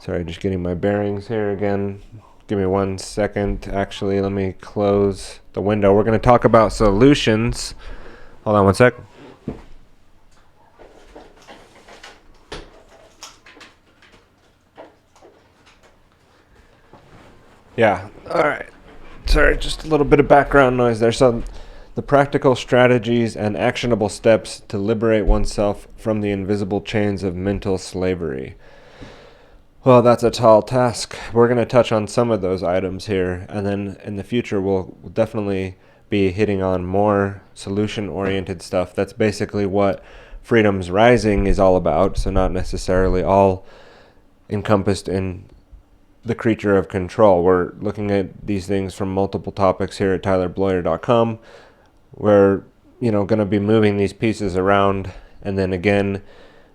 Sorry, just getting my bearings here again. Give me 1 second. Actually, let me close the window. We're going to talk about solutions. Hold on 1 sec. Yeah, all right. Sorry, just a little bit of background noise there. So, the practical strategies and actionable steps to liberate oneself from the invisible chains of mental slavery. Well, that's a tall task. We're going to touch on some of those items here, and then in the future we'll definitely be hitting on more solution-oriented stuff. That's basically what Freedom's Rising is all about, so not necessarily all encompassed in the creature of control. We're looking at these things from multiple topics here at tylerbloyer.com. We're, going to be moving these pieces around, and then again,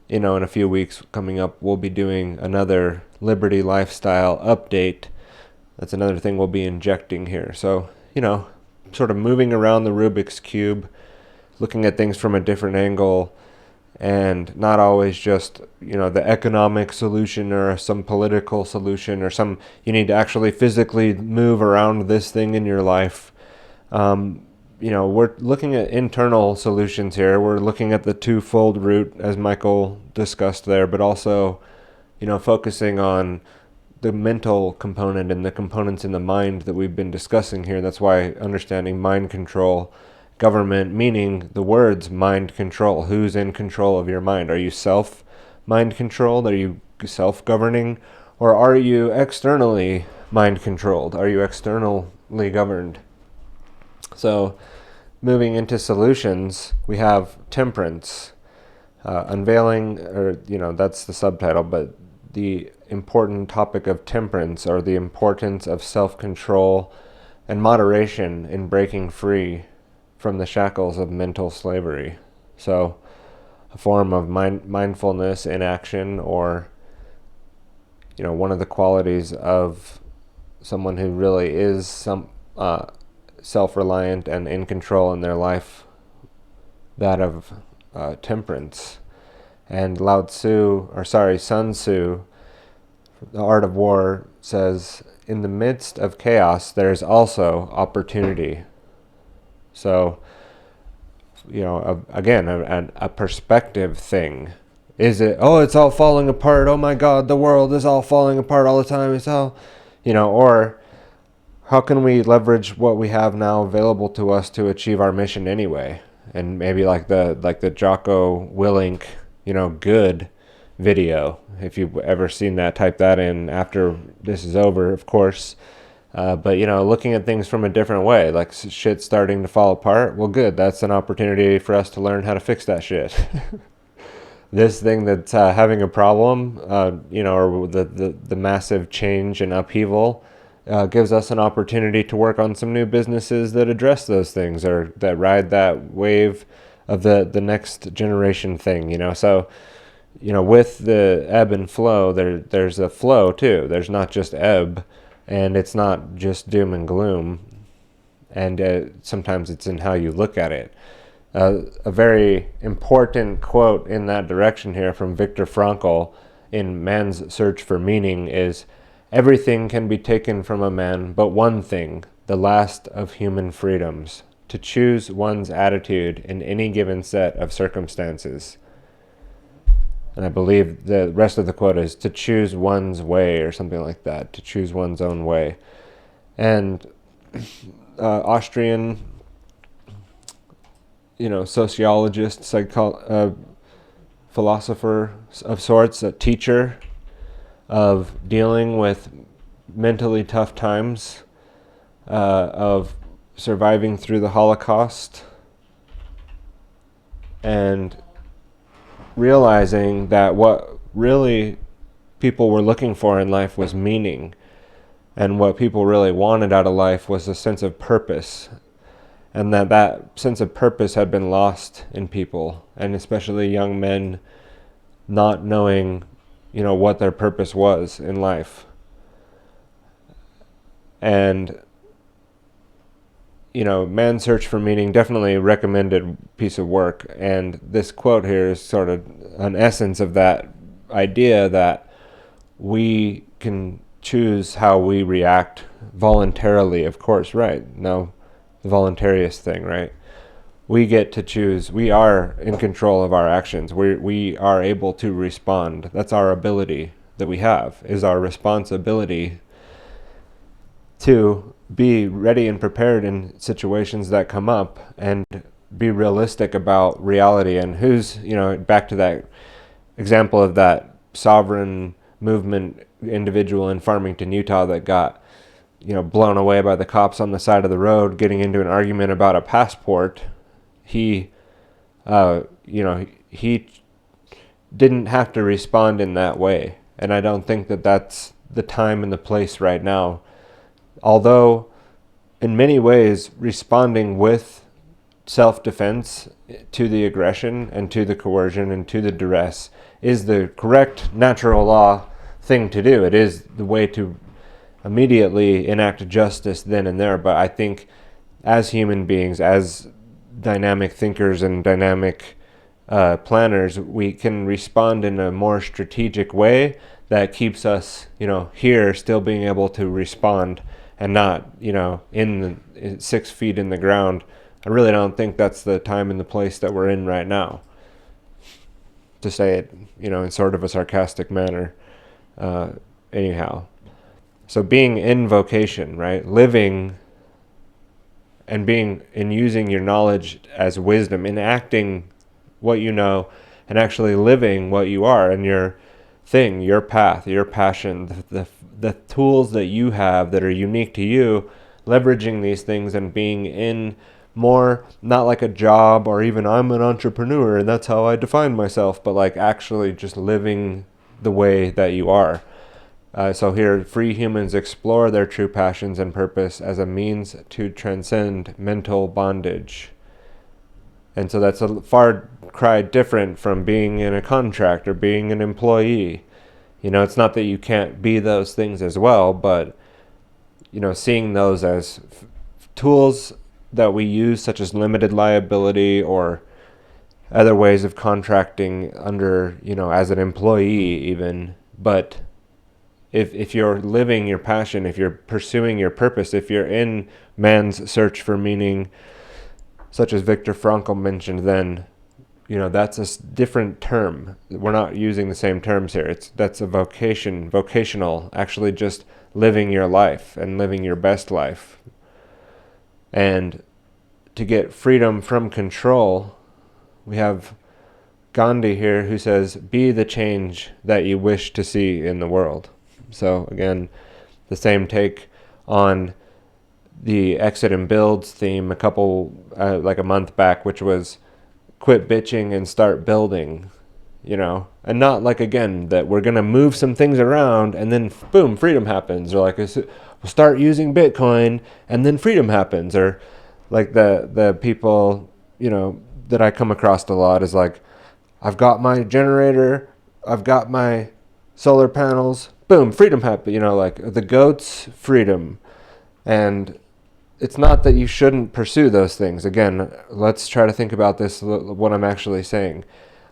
in a few weeks coming up, we'll be doing another Liberty Lifestyle update. That's another thing we'll be injecting here. So, sort of moving around the Rubik's Cube, looking at things from a different angle, and not always just, the economic solution or some political solution or you need to actually physically move around this thing in your life. We're looking at internal solutions here. We're looking at the twofold route, as Michael discussed there, but also, focusing on the mental component and the components in the mind that we've been discussing here. That's why understanding mind control, government, meaning the words mind control. Who's in control of your mind? Are you self-mind controlled? Are you self-governing? Or are you externally mind controlled? Are you externally governed? So, moving into solutions, we have temperance, unveiling, or, that's the subtitle, but the important topic of temperance, or the importance of self-control and moderation in breaking free from the shackles of mental slavery. So, a form of mindfulness in action, or, one of the qualities of someone who really is self-reliant and in control in their life, that of temperance. And Sun Tzu, The Art of War, says, in the midst of chaos, there's also opportunity. So, again, a perspective thing. Is it, it's all falling apart, oh my God, the world is all falling apart all the time, it's all, or how can we leverage what we have now available to us to achieve our mission anyway? And maybe like the Jocko Willink, good video. If you've ever seen that, type that in after this is over, of course. But looking at things from a different way, like shit's starting to fall apart. Well, good. That's an opportunity for us to learn how to fix that shit. This thing that's having a problem, or the massive change and upheaval, gives us an opportunity to work on some new businesses that address those things, or that ride that wave of the next generation thing, So, with the ebb and flow, there's a flow too. There's not just ebb, and it's not just doom and gloom. And sometimes it's in how you look at it. A very important quote in that direction here from Viktor Frankl in Man's Search for Meaning is, everything can be taken from a man but one thing, the last of human freedoms, to choose one's attitude in any given set of circumstances. And I believe the rest of the quote is to choose one's way or something like that, to choose one's own way. And Austrian, sociologist, philosopher of sorts, a teacher of dealing with mentally tough times, of surviving through the Holocaust, and realizing that what really people were looking for in life was meaning, and what people really wanted out of life was a sense of purpose, and that sense of purpose had been lost in people, and especially young men not knowing, what their purpose was in life. And Man's Search for Meaning, definitely recommended piece of work. And this quote here is sort of an essence of that idea that we can choose how we react voluntarily, of course, right? No, the voluntarist thing, right? We get to choose. We are in control of our actions. We are able to respond. That's our ability that we have, is our responsibility to be ready and prepared in situations that come up and be realistic about reality. And who's, back to that example of that sovereign movement individual in Farmington, Utah that got, blown away by the cops on the side of the road getting into an argument about a passport. He didn't have to respond in that way. And I don't think that that's the time and the place right now. Although, in many ways, responding with self-defense to the aggression and to the coercion and to the duress is the correct natural law thing to do. It is the way to immediately enact justice then and there. But I think as human beings, as dynamic thinkers and dynamic planners, we can respond in a more strategic way that keeps us, here still being able to respond and not, in 6 feet in the ground. I really don't think that's the time and the place that we're in right now, to say it, in sort of a sarcastic manner. Anyhow, so being in vocation, right? Living and being and using your knowledge as wisdom, enacting what you know and actually living what you are and your thing, your path, your passion, the tools that you have that are unique to you, leveraging these things and being in more, not like a job or even I'm an entrepreneur and that's how I define myself, but like actually just living the way that you are. So here, free humans explore their true passions and purpose as a means to transcend mental bondage. And so that's a far cry different from being in a contract or being an employee. It's not that you can't be those things as well, but, seeing those as tools that we use, such as limited liability or other ways of contracting under, as an employee even. But if you're living your passion, if you're pursuing your purpose, if you're in man's search for meaning, such as Viktor Frankl mentioned, then that's a different term. We're not using the same terms here. That's a vocational, actually just living your life and living your best life. And to get freedom from control, we have Gandhi here who says, be the change that you wish to see in the world. So again, the same take on the exit and builds theme like a month back, which was quit bitching and start building, and not like, again, that we're going to move some things around and then boom, freedom happens, or like we'll start using Bitcoin and then freedom happens, or like the people, that I come across a lot is like, I've got my generator, I've got my solar panels, boom, freedom happened, like the goats, freedom. And it's not that you shouldn't pursue those things. Again, let's try to think about this, what I'm actually saying.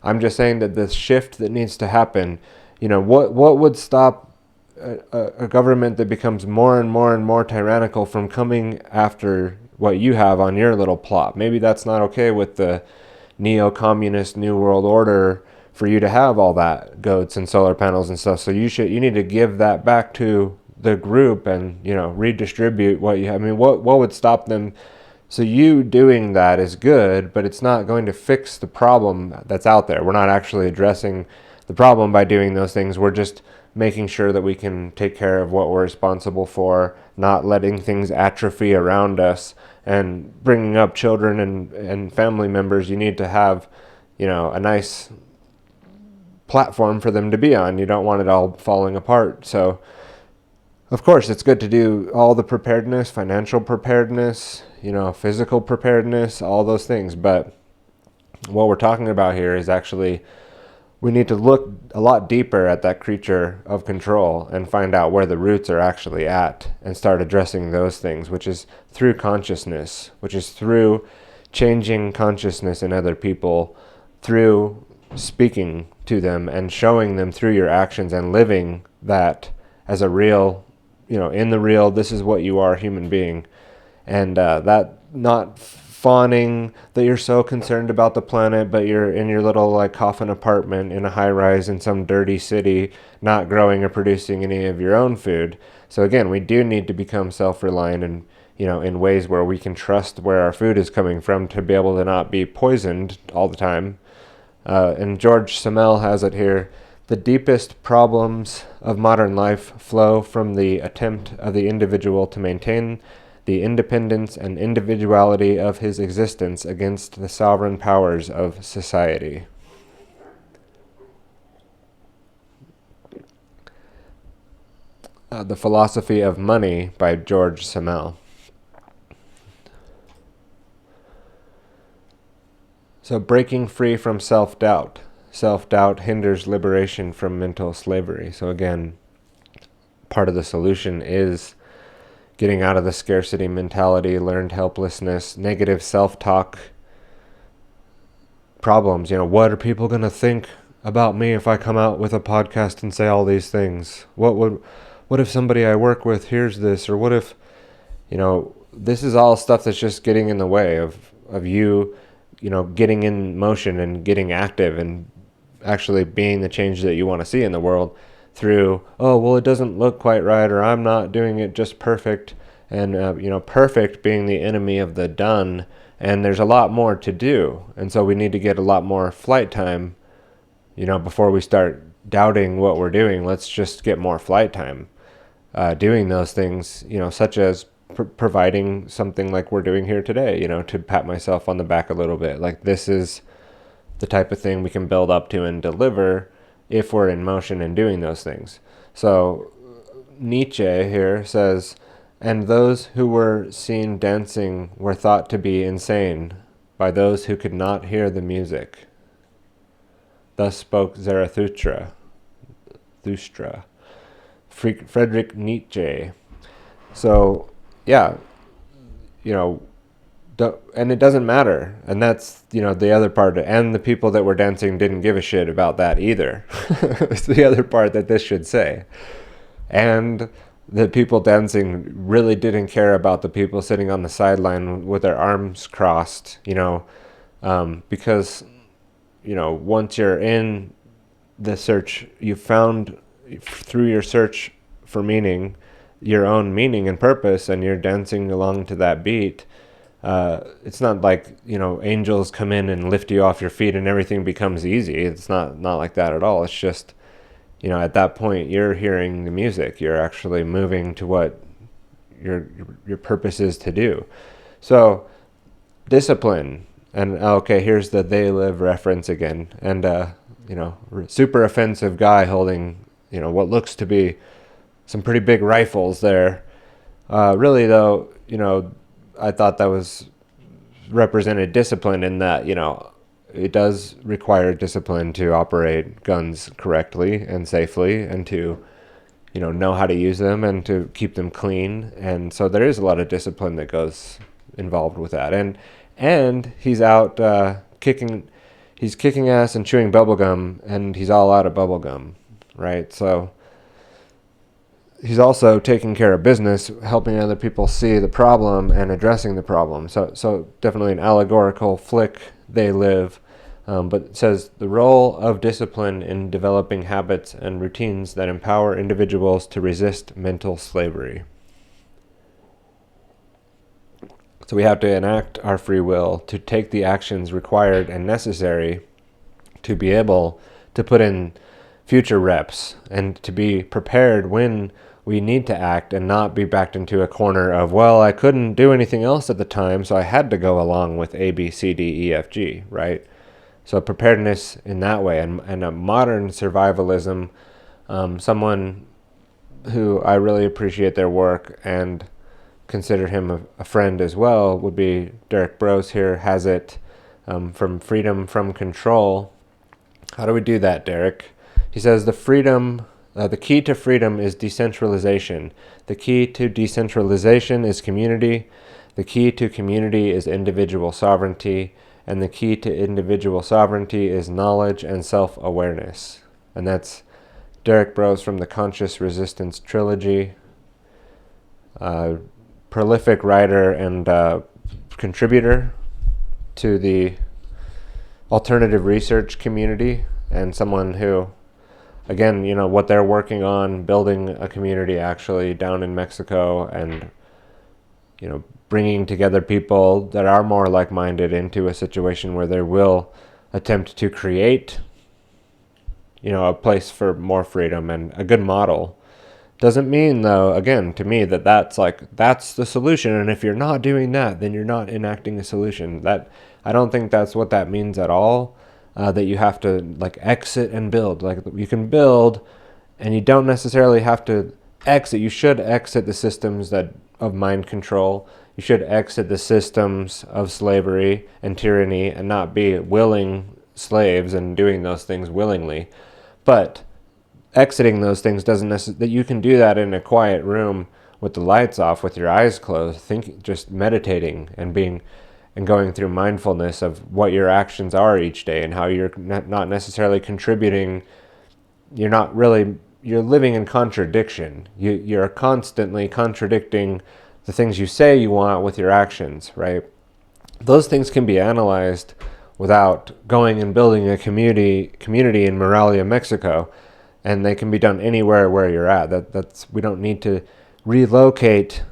I'm just saying that this shift that needs to happen, what would stop a government that becomes more and more and more tyrannical from coming after what you have on your little plot? Maybe that's not okay with the neo-communist New World Order for you to have all that goats and solar panels and stuff. So you need to give that back to the group and, redistribute what you have. I mean, what would stop them? So you doing that is good, but it's not going to fix the problem that's out there. We're not actually addressing the problem by doing those things. We're just making sure that we can take care of what we're responsible for, not letting things atrophy around us, and bringing up children and family members. You need to have, a nice platform for them to be on. You don't want it all falling apart. So of course, it's good to do all the preparedness, financial preparedness, physical preparedness, all those things. But what we're talking about here is actually we need to look a lot deeper at that creature of control and find out where the roots are actually at and start addressing those things, which is through consciousness, which is through changing consciousness in other people, through speaking to them and showing them through your actions and living that as a real, in the real, this is what you are, human being. And that not fawning that you're so concerned about the planet, but you're in your little coffin apartment in a high rise in some dirty city, not growing or producing any of your own food. So again, we do need to become self-reliant and, in ways where we can trust where our food is coming from to be able to not be poisoned all the time. And George Simmel has it here. The deepest problems of modern life flow from the attempt of the individual to maintain the independence and individuality of his existence against the sovereign powers of society. The Philosophy of Money by George Simmel. So breaking free from self-doubt. Self-doubt hinders liberation from mental slavery. So again, part of the solution is getting out of the scarcity mentality, learned helplessness, negative self-talk, problems. What are people going to think about me if I come out with a podcast and say all these things? What if somebody I work with hears this? Or what if, this is all stuff that's just getting in the way of you, getting in motion and getting active and actually being the change that you want to see in the world through, it doesn't look quite right, or I'm not doing it just perfect. And, perfect being the enemy of the done. And there's a lot more to do. And so we need to get a lot more flight time, before we start doubting what we're doing. Let's just get more flight time doing those things, such as providing something like we're doing here today, to pat myself on the back a little bit. Like, this is the type of thing we can build up to and deliver if we're in motion and doing those things. So Nietzsche here says, and those who were seen dancing were thought to be insane by those who could not hear the music. Thus spoke Zarathustra. Friedrich Nietzsche. So, yeah, and it doesn't matter. And that's, the other part. And the people that were dancing didn't give a shit about that either. It's the other part that this should say. And the people dancing really didn't care about the people sitting on the sideline with their arms crossed, because, once you're in the search, you found through your search for meaning, your own meaning and purpose, and you're dancing along to that beat. It's not like, angels come in and lift you off your feet and everything becomes easy. It's not like that at all. It's just, at that point you're hearing the music. You're actually moving to what your purpose is to do. So discipline. And okay, here's the they live reference again. And, super offensive guy holding, what looks to be some pretty big rifles there. Really though, I thought that was represented discipline in that, it does require discipline to operate guns correctly and safely and to, know how to use them and to keep them clean. And so there is a lot of discipline that goes involved with that. And he's out kicking ass and chewing bubblegum, and he's all out of bubblegum, right? So he's also taking care of business, helping other people see the problem and addressing the problem. So definitely an allegorical flick, They Live. But it says the role of discipline in developing habits and routines that empower individuals to resist mental slavery. So we have to enact our free will to take the actions required and necessary to be able to put in future reps and to be prepared when we need to act and not be backed into a corner of, well, I couldn't do anything else at the time, so I had to go along with A, B, C, D, E, F, G, right? So preparedness in that way, and a modern survivalism, someone who I really appreciate their work and consider him a friend as well would be Derek Brose here, has it from Freedom from Control. How do we do that, Derek? He says the key to freedom is decentralization. The key to decentralization is community. The key to community is individual sovereignty. And the key to individual sovereignty is knowledge and self-awareness. And that's Derek Brose from the Conscious Resistance Trilogy. Prolific writer and contributor to the alternative research community, and someone who, again, what they're working on, building a community actually down in Mexico, and bringing together people that are more like-minded into a situation where they will attempt to create a place for more freedom and a good model. Doesn't mean, though, again, to me, that's the solution, and if you're not doing that, then you're not enacting a solution. That I don't think that's what that means at all, that you have to exit and build. You can build, and you don't necessarily have to exit. You should exit the systems of mind control. You should exit the systems of slavery and tyranny and not be willing slaves and doing those things willingly. But exiting those things doesn't necessarily, that you can do that in a quiet room with the lights off, with your eyes closed, just meditating and going through mindfulness of what your actions are each day and how you're not necessarily contributing. You're living in contradiction. You're constantly contradicting the things you say you want with your actions, right? Those things can be analyzed without going and building a community in Morelia, Mexico. And they can be done anywhere where you're at. We don't need to relocate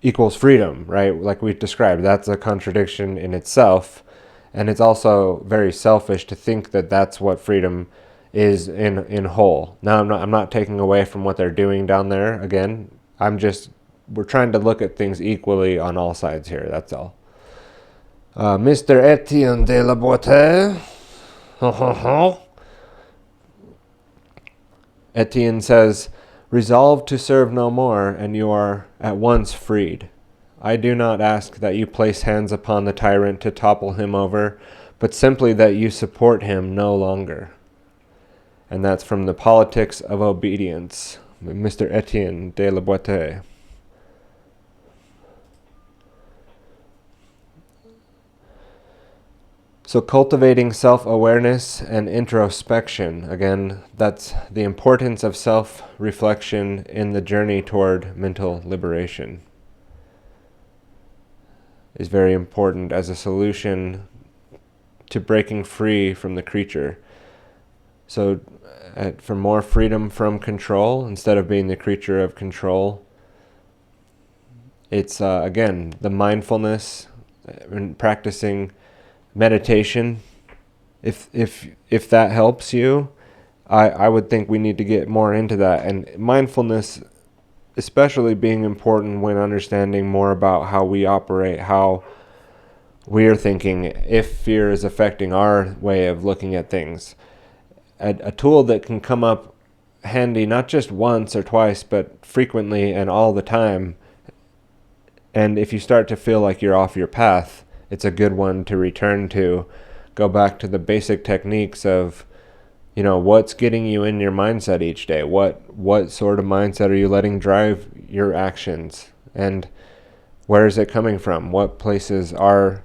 equals freedom, right? Like we described, that's a contradiction in itself. And it's also very selfish to think that that's what freedom is in whole. Now, I'm not taking away from what they're doing down there. Again, we're trying to look at things equally on all sides here. That's all. Mr. Etienne de la Boite. Etienne says, resolve to serve no more, and you are at once freed. I do not ask that you place hands upon the tyrant to topple him over, but simply that you support him no longer. And that's from The Politics of Obedience, Mr. Etienne de la Boite. So cultivating self-awareness and introspection, again, that's the importance of self-reflection in the journey toward mental liberation, is very important as a solution to breaking free from the creature. So for more freedom from control, instead of being the creature of control, it's, again, the mindfulness and practicing meditation. If that helps you, I would think we need to get more into that. And mindfulness especially being important when understanding more about how we operate, how we're thinking, if fear is affecting our way of looking at things. A tool that can come up handy not just once or twice, but frequently and all the time. And if you start to feel like you're off your path, it's a good one to return to. Go back to the basic techniques of, what's getting you in your mindset each day? What sort of mindset are you letting drive your actions? And where is it coming from? What places are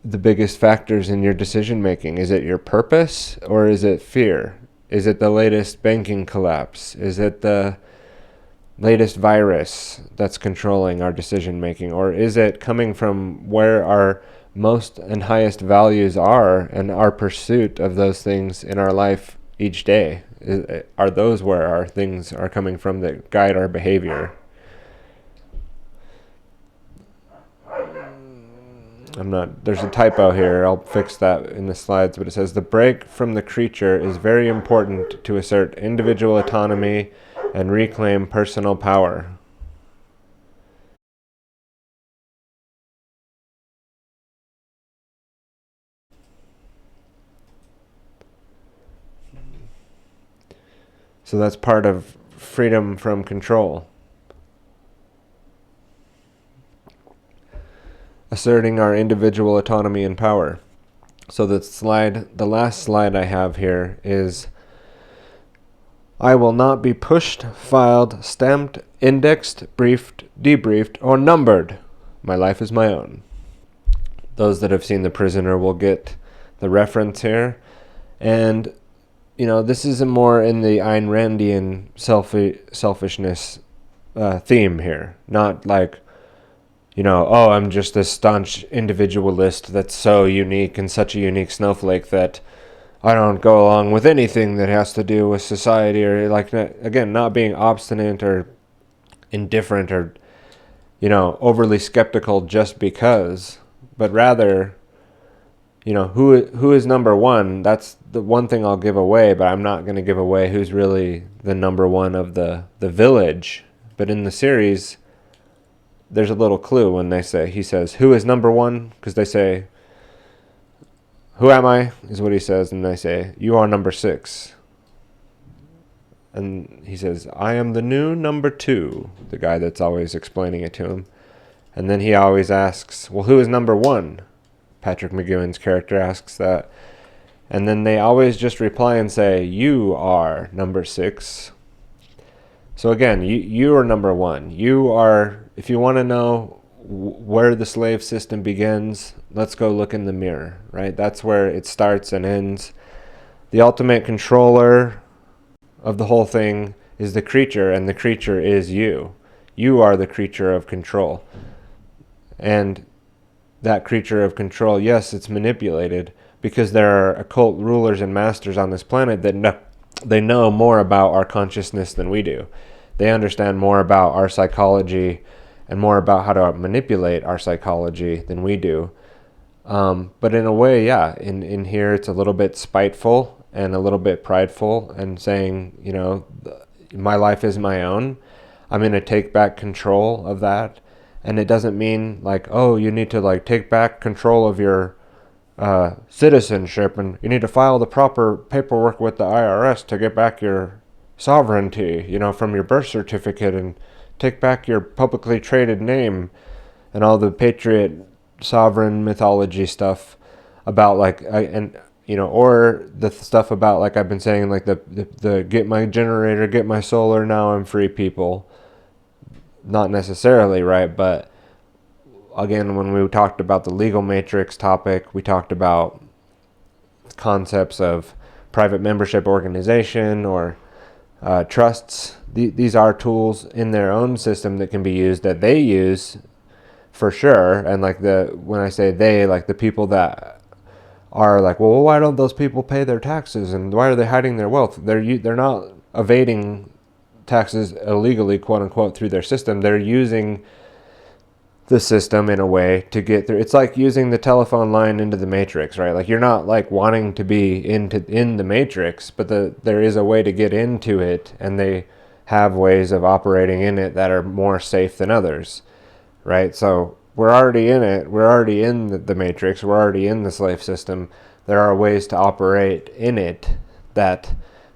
the biggest factors in your decision making? Is it your purpose or is it fear? Is it the latest banking collapse? Is it the latest virus that's controlling our decision making? Or is it coming from where our most and highest values are, and our pursuit of those things in our life each day, are those where our things are coming from that guide our behavior. There's a typo here, I'll fix that in the slides, but it says the break from the creature is very important to assert individual autonomy and reclaim personal power. So that's part of freedom from control. Asserting our individual autonomy and power. So the last slide I have here is, I will not be pushed, filed, stamped, indexed, briefed, debriefed, or numbered. My life is my own. Those that have seen The Prisoner will get the reference here. And this is more in the Ayn Randian selfishness theme here. Not like, oh, I'm just this staunch individualist that's so unique and such a unique snowflake that I don't go along with anything that has to do with society, or again, not being obstinate or indifferent or, overly skeptical just because, but rather, who is number one? That's the one thing I'll give away, but I'm not going to give away who's really the number one of the village. But in the series, there's a little clue when he says, who is number one? Because they say, who am I? Is what he says. And they say, you are number 6. And he says, I am the new number 2, the guy that's always explaining it to him. And then he always asks, well, who is number 1? Patrick McGowan's character asks that. And then they always just reply and say, you are number 6. So again, you are number 1. You are, if you want to know where the slave system begins, let's go look in the mirror, right? That's where it starts and ends. The ultimate controller of the whole thing is the creature, and the creature is you. You are the creature of control. And that creature of control, yes, it's manipulated because there are occult rulers and masters on this planet that they know more about our consciousness than we do. They understand more about our psychology and more about how to manipulate our psychology than we do. But in a way, yeah, in here it's a little bit spiteful and a little bit prideful and saying, my life is my own. I'm going to take back control of that. And it doesn't mean like, oh, you need to like take back control of your citizenship and you need to file the proper paperwork with the IRS to get back your sovereignty, from your birth certificate, and take back your publicly traded name and all the patriot sovereign mythology stuff about or the stuff about, like I've been saying, like the get my generator, get my solar, now I'm free people. Not necessarily, right? But again, when we talked about the legal matrix topic, we talked about concepts of private membership organization or trusts. These are tools in their own system that can be used, that they use for sure. And when I say they, like the people that are like, well, why don't those people pay their taxes and why are they hiding their wealth? They're not evading taxes illegally, quote unquote, through their system. They're using the system in a way to get through. It's like using the telephone line into the matrix, right? Like you're not like wanting to be in the matrix, but there is a way to get into it, and they have ways of operating in it that are more safe than others, right? So we're already in it. We're already in the matrix. We're already in the slave system. There are ways to operate in it that,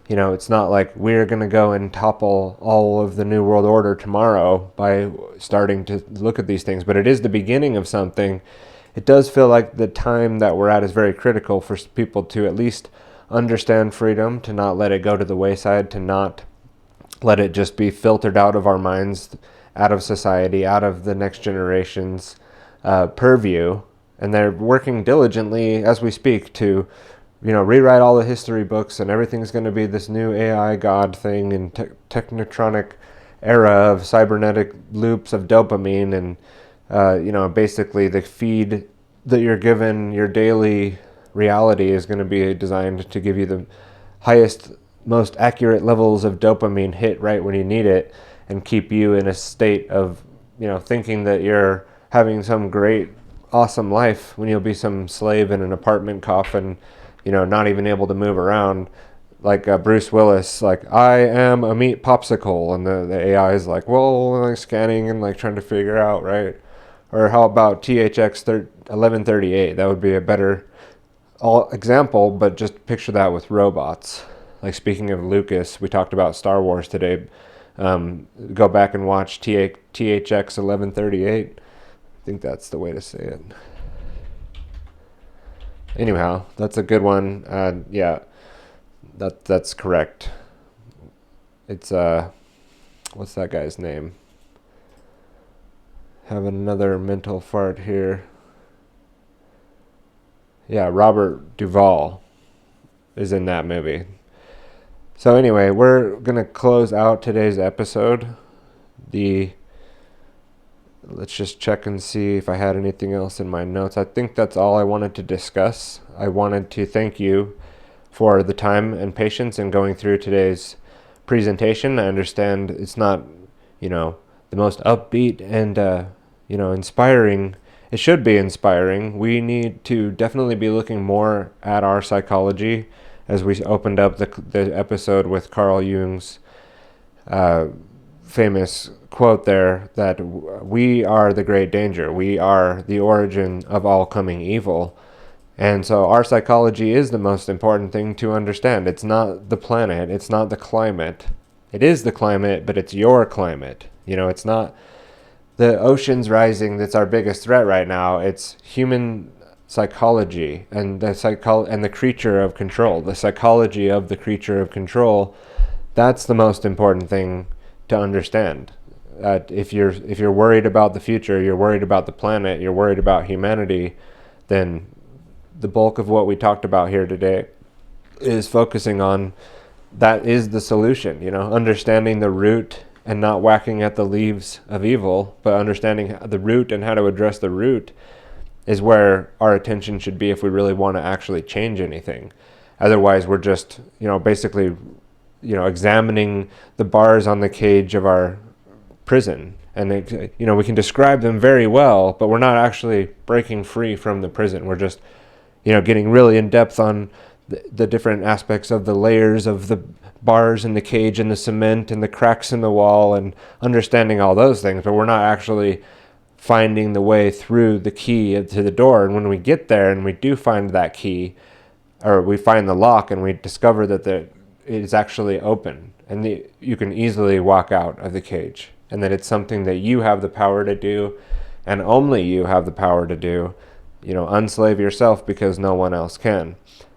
it's not like we're going to go and topple all of the New World Order tomorrow by starting to look at these things, but it is the beginning of something. It does feel like the time that we're at is very critical for people to at least understand freedom, to not let it go to the wayside, to not let it just be filtered out of our minds, out of society, out of the next generation's purview. And they're working diligently as we speak to rewrite all the history books, and everything's going to be this new AI God thing and technocratic era of cybernetic loops of dopamine, and basically they feed that you're given, your daily reality is going to be designed to give you the highest, most accurate levels of dopamine hit right when you need it, and keep you in a state of, thinking that you're having some great, awesome life when you'll be some slave in an apartment coffin, not even able to move around. Like Bruce Willis, like, I am a meat popsicle, and the AI is like, well, like scanning and like trying to figure out, right? Or how about THX 1138? That would be a better example, but just picture that with robots. Like, speaking of Lucas, we talked about Star Wars today. Go back and watch THX 1138. I think that's the way to say it. Anyhow, that's a good one. Yeah, that's correct. It's what's that guy's name? Having another mental fart here. Yeah, Robert Duvall is in that movie. So anyway, we're going to close out today's episode. Let's just check and see if I had anything else in my notes. I think that's all I wanted to discuss. I wanted to thank you for the time and patience in going through today's presentation. I understand it's not, the most upbeat and, inspiring. It should be inspiring. We need to definitely be looking more at our psychology, as we opened up the episode with Carl Jung's famous quote there, that we are the great danger. We are the origin of all coming evil. And so our psychology is the most important thing to understand. It's not the planet. It's not the climate. It is the climate, but it's your climate. It's not the oceans rising that's our biggest threat right now. It's human psychology and the creature of control. The psychology of the creature of control. That's the most important thing to understand. If you're worried about the future, you're worried about the planet, you're worried about humanity, then the bulk of what we talked about here today is focusing on that is the solution. Understanding the root and not whacking at the leaves of evil, but understanding the root and how to address the root is where our attention should be if we really want to actually change anything. Otherwise, we're just, basically, examining the bars on the cage of our prison. And, we can describe them very well, but we're not actually breaking free from the prison. We're just, getting really in depth on the different aspects of the layers of the bars in the cage and the cement and the cracks in the wall, and understanding all those things, but we're not actually finding the way through the key to the door. And when we get there and we do find that key, or we find the lock and we discover that it is actually open, and you can easily walk out of the cage, and that it's something that you have the power to do, and only you have the power to do. Unslave yourself because no one else can.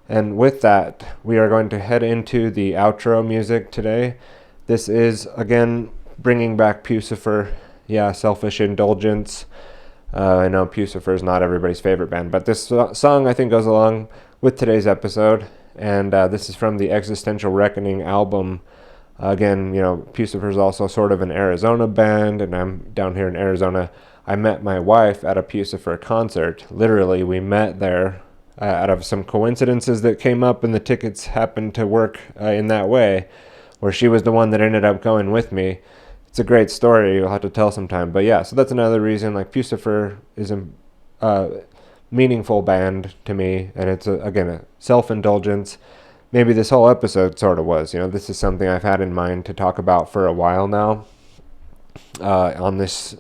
And with that, we are going to head into the outro music today. This is, again, bringing back Pucifer. Yeah, Selfish Indulgence. I know Pucifer is not everybody's favorite band, but this song, I think, goes along with today's episode. And this is from the Existential Reckoning album. Again, Pucifer is also sort of an Arizona band, and I'm down here in Arizona. I met my wife at a Pucifer concert. Literally, we met there out of some coincidences that came up, and the tickets happened to work in that way, where she was the one that ended up going with me. It's a great story you'll have to tell sometime. But yeah, so that's another reason, like, Pucifer is a meaningful band to me, and it's, again, a self-indulgence. Maybe this whole episode sort of was. This is something I've had in mind to talk about for a while now. On this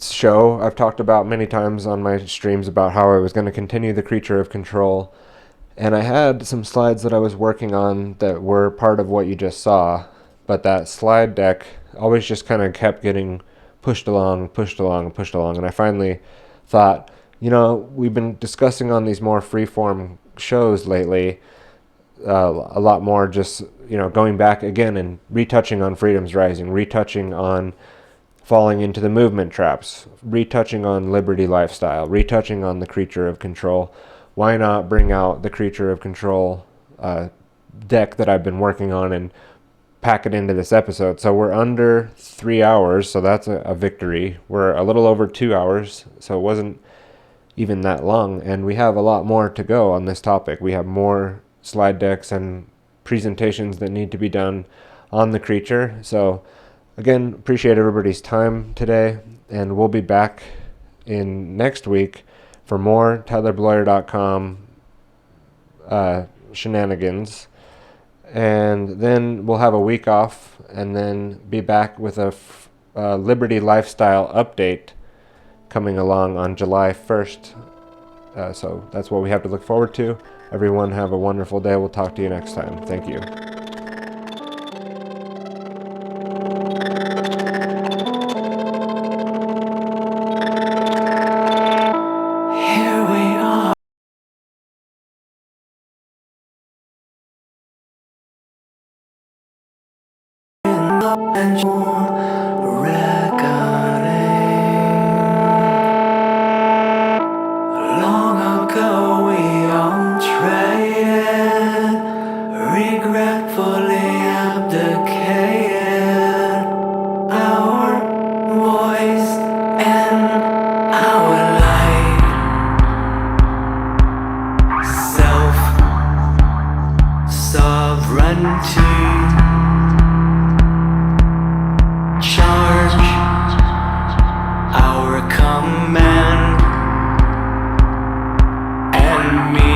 show, I've talked about many times on my streams about how I was going to continue the creature of control. And I had some slides that I was working on that were part of what you just saw. But that slide deck always just kind of kept getting pushed along. And I finally thought, we've been discussing on these more freeform shows lately, a lot more just, going back again and retouching on Freedom's Rising, retouching on falling into the movement traps, retouching on Liberty Lifestyle, retouching on the creature of control. Why not bring out the creature of control deck that I've been working on and pack it into this episode? So we're under 3 hours, so that's a victory. We're a little over 2 hours, so it wasn't even that long, and we have a lot more to go on this topic. We have more slide decks and presentations that need to be done on the creature. So again, appreciate everybody's time today, and we'll be back in next week for more TylerBloyer.com shenanigans, and then we'll have a week off and then be back with a Liberty Lifestyle update coming along on July 1st. So that's what we have to look forward to. Everyone have a wonderful day. We'll talk to you next time. Thank you. Long ago we all traded, regretfully abdicated our voice and our light. Self-sovereignty, charge our command, and me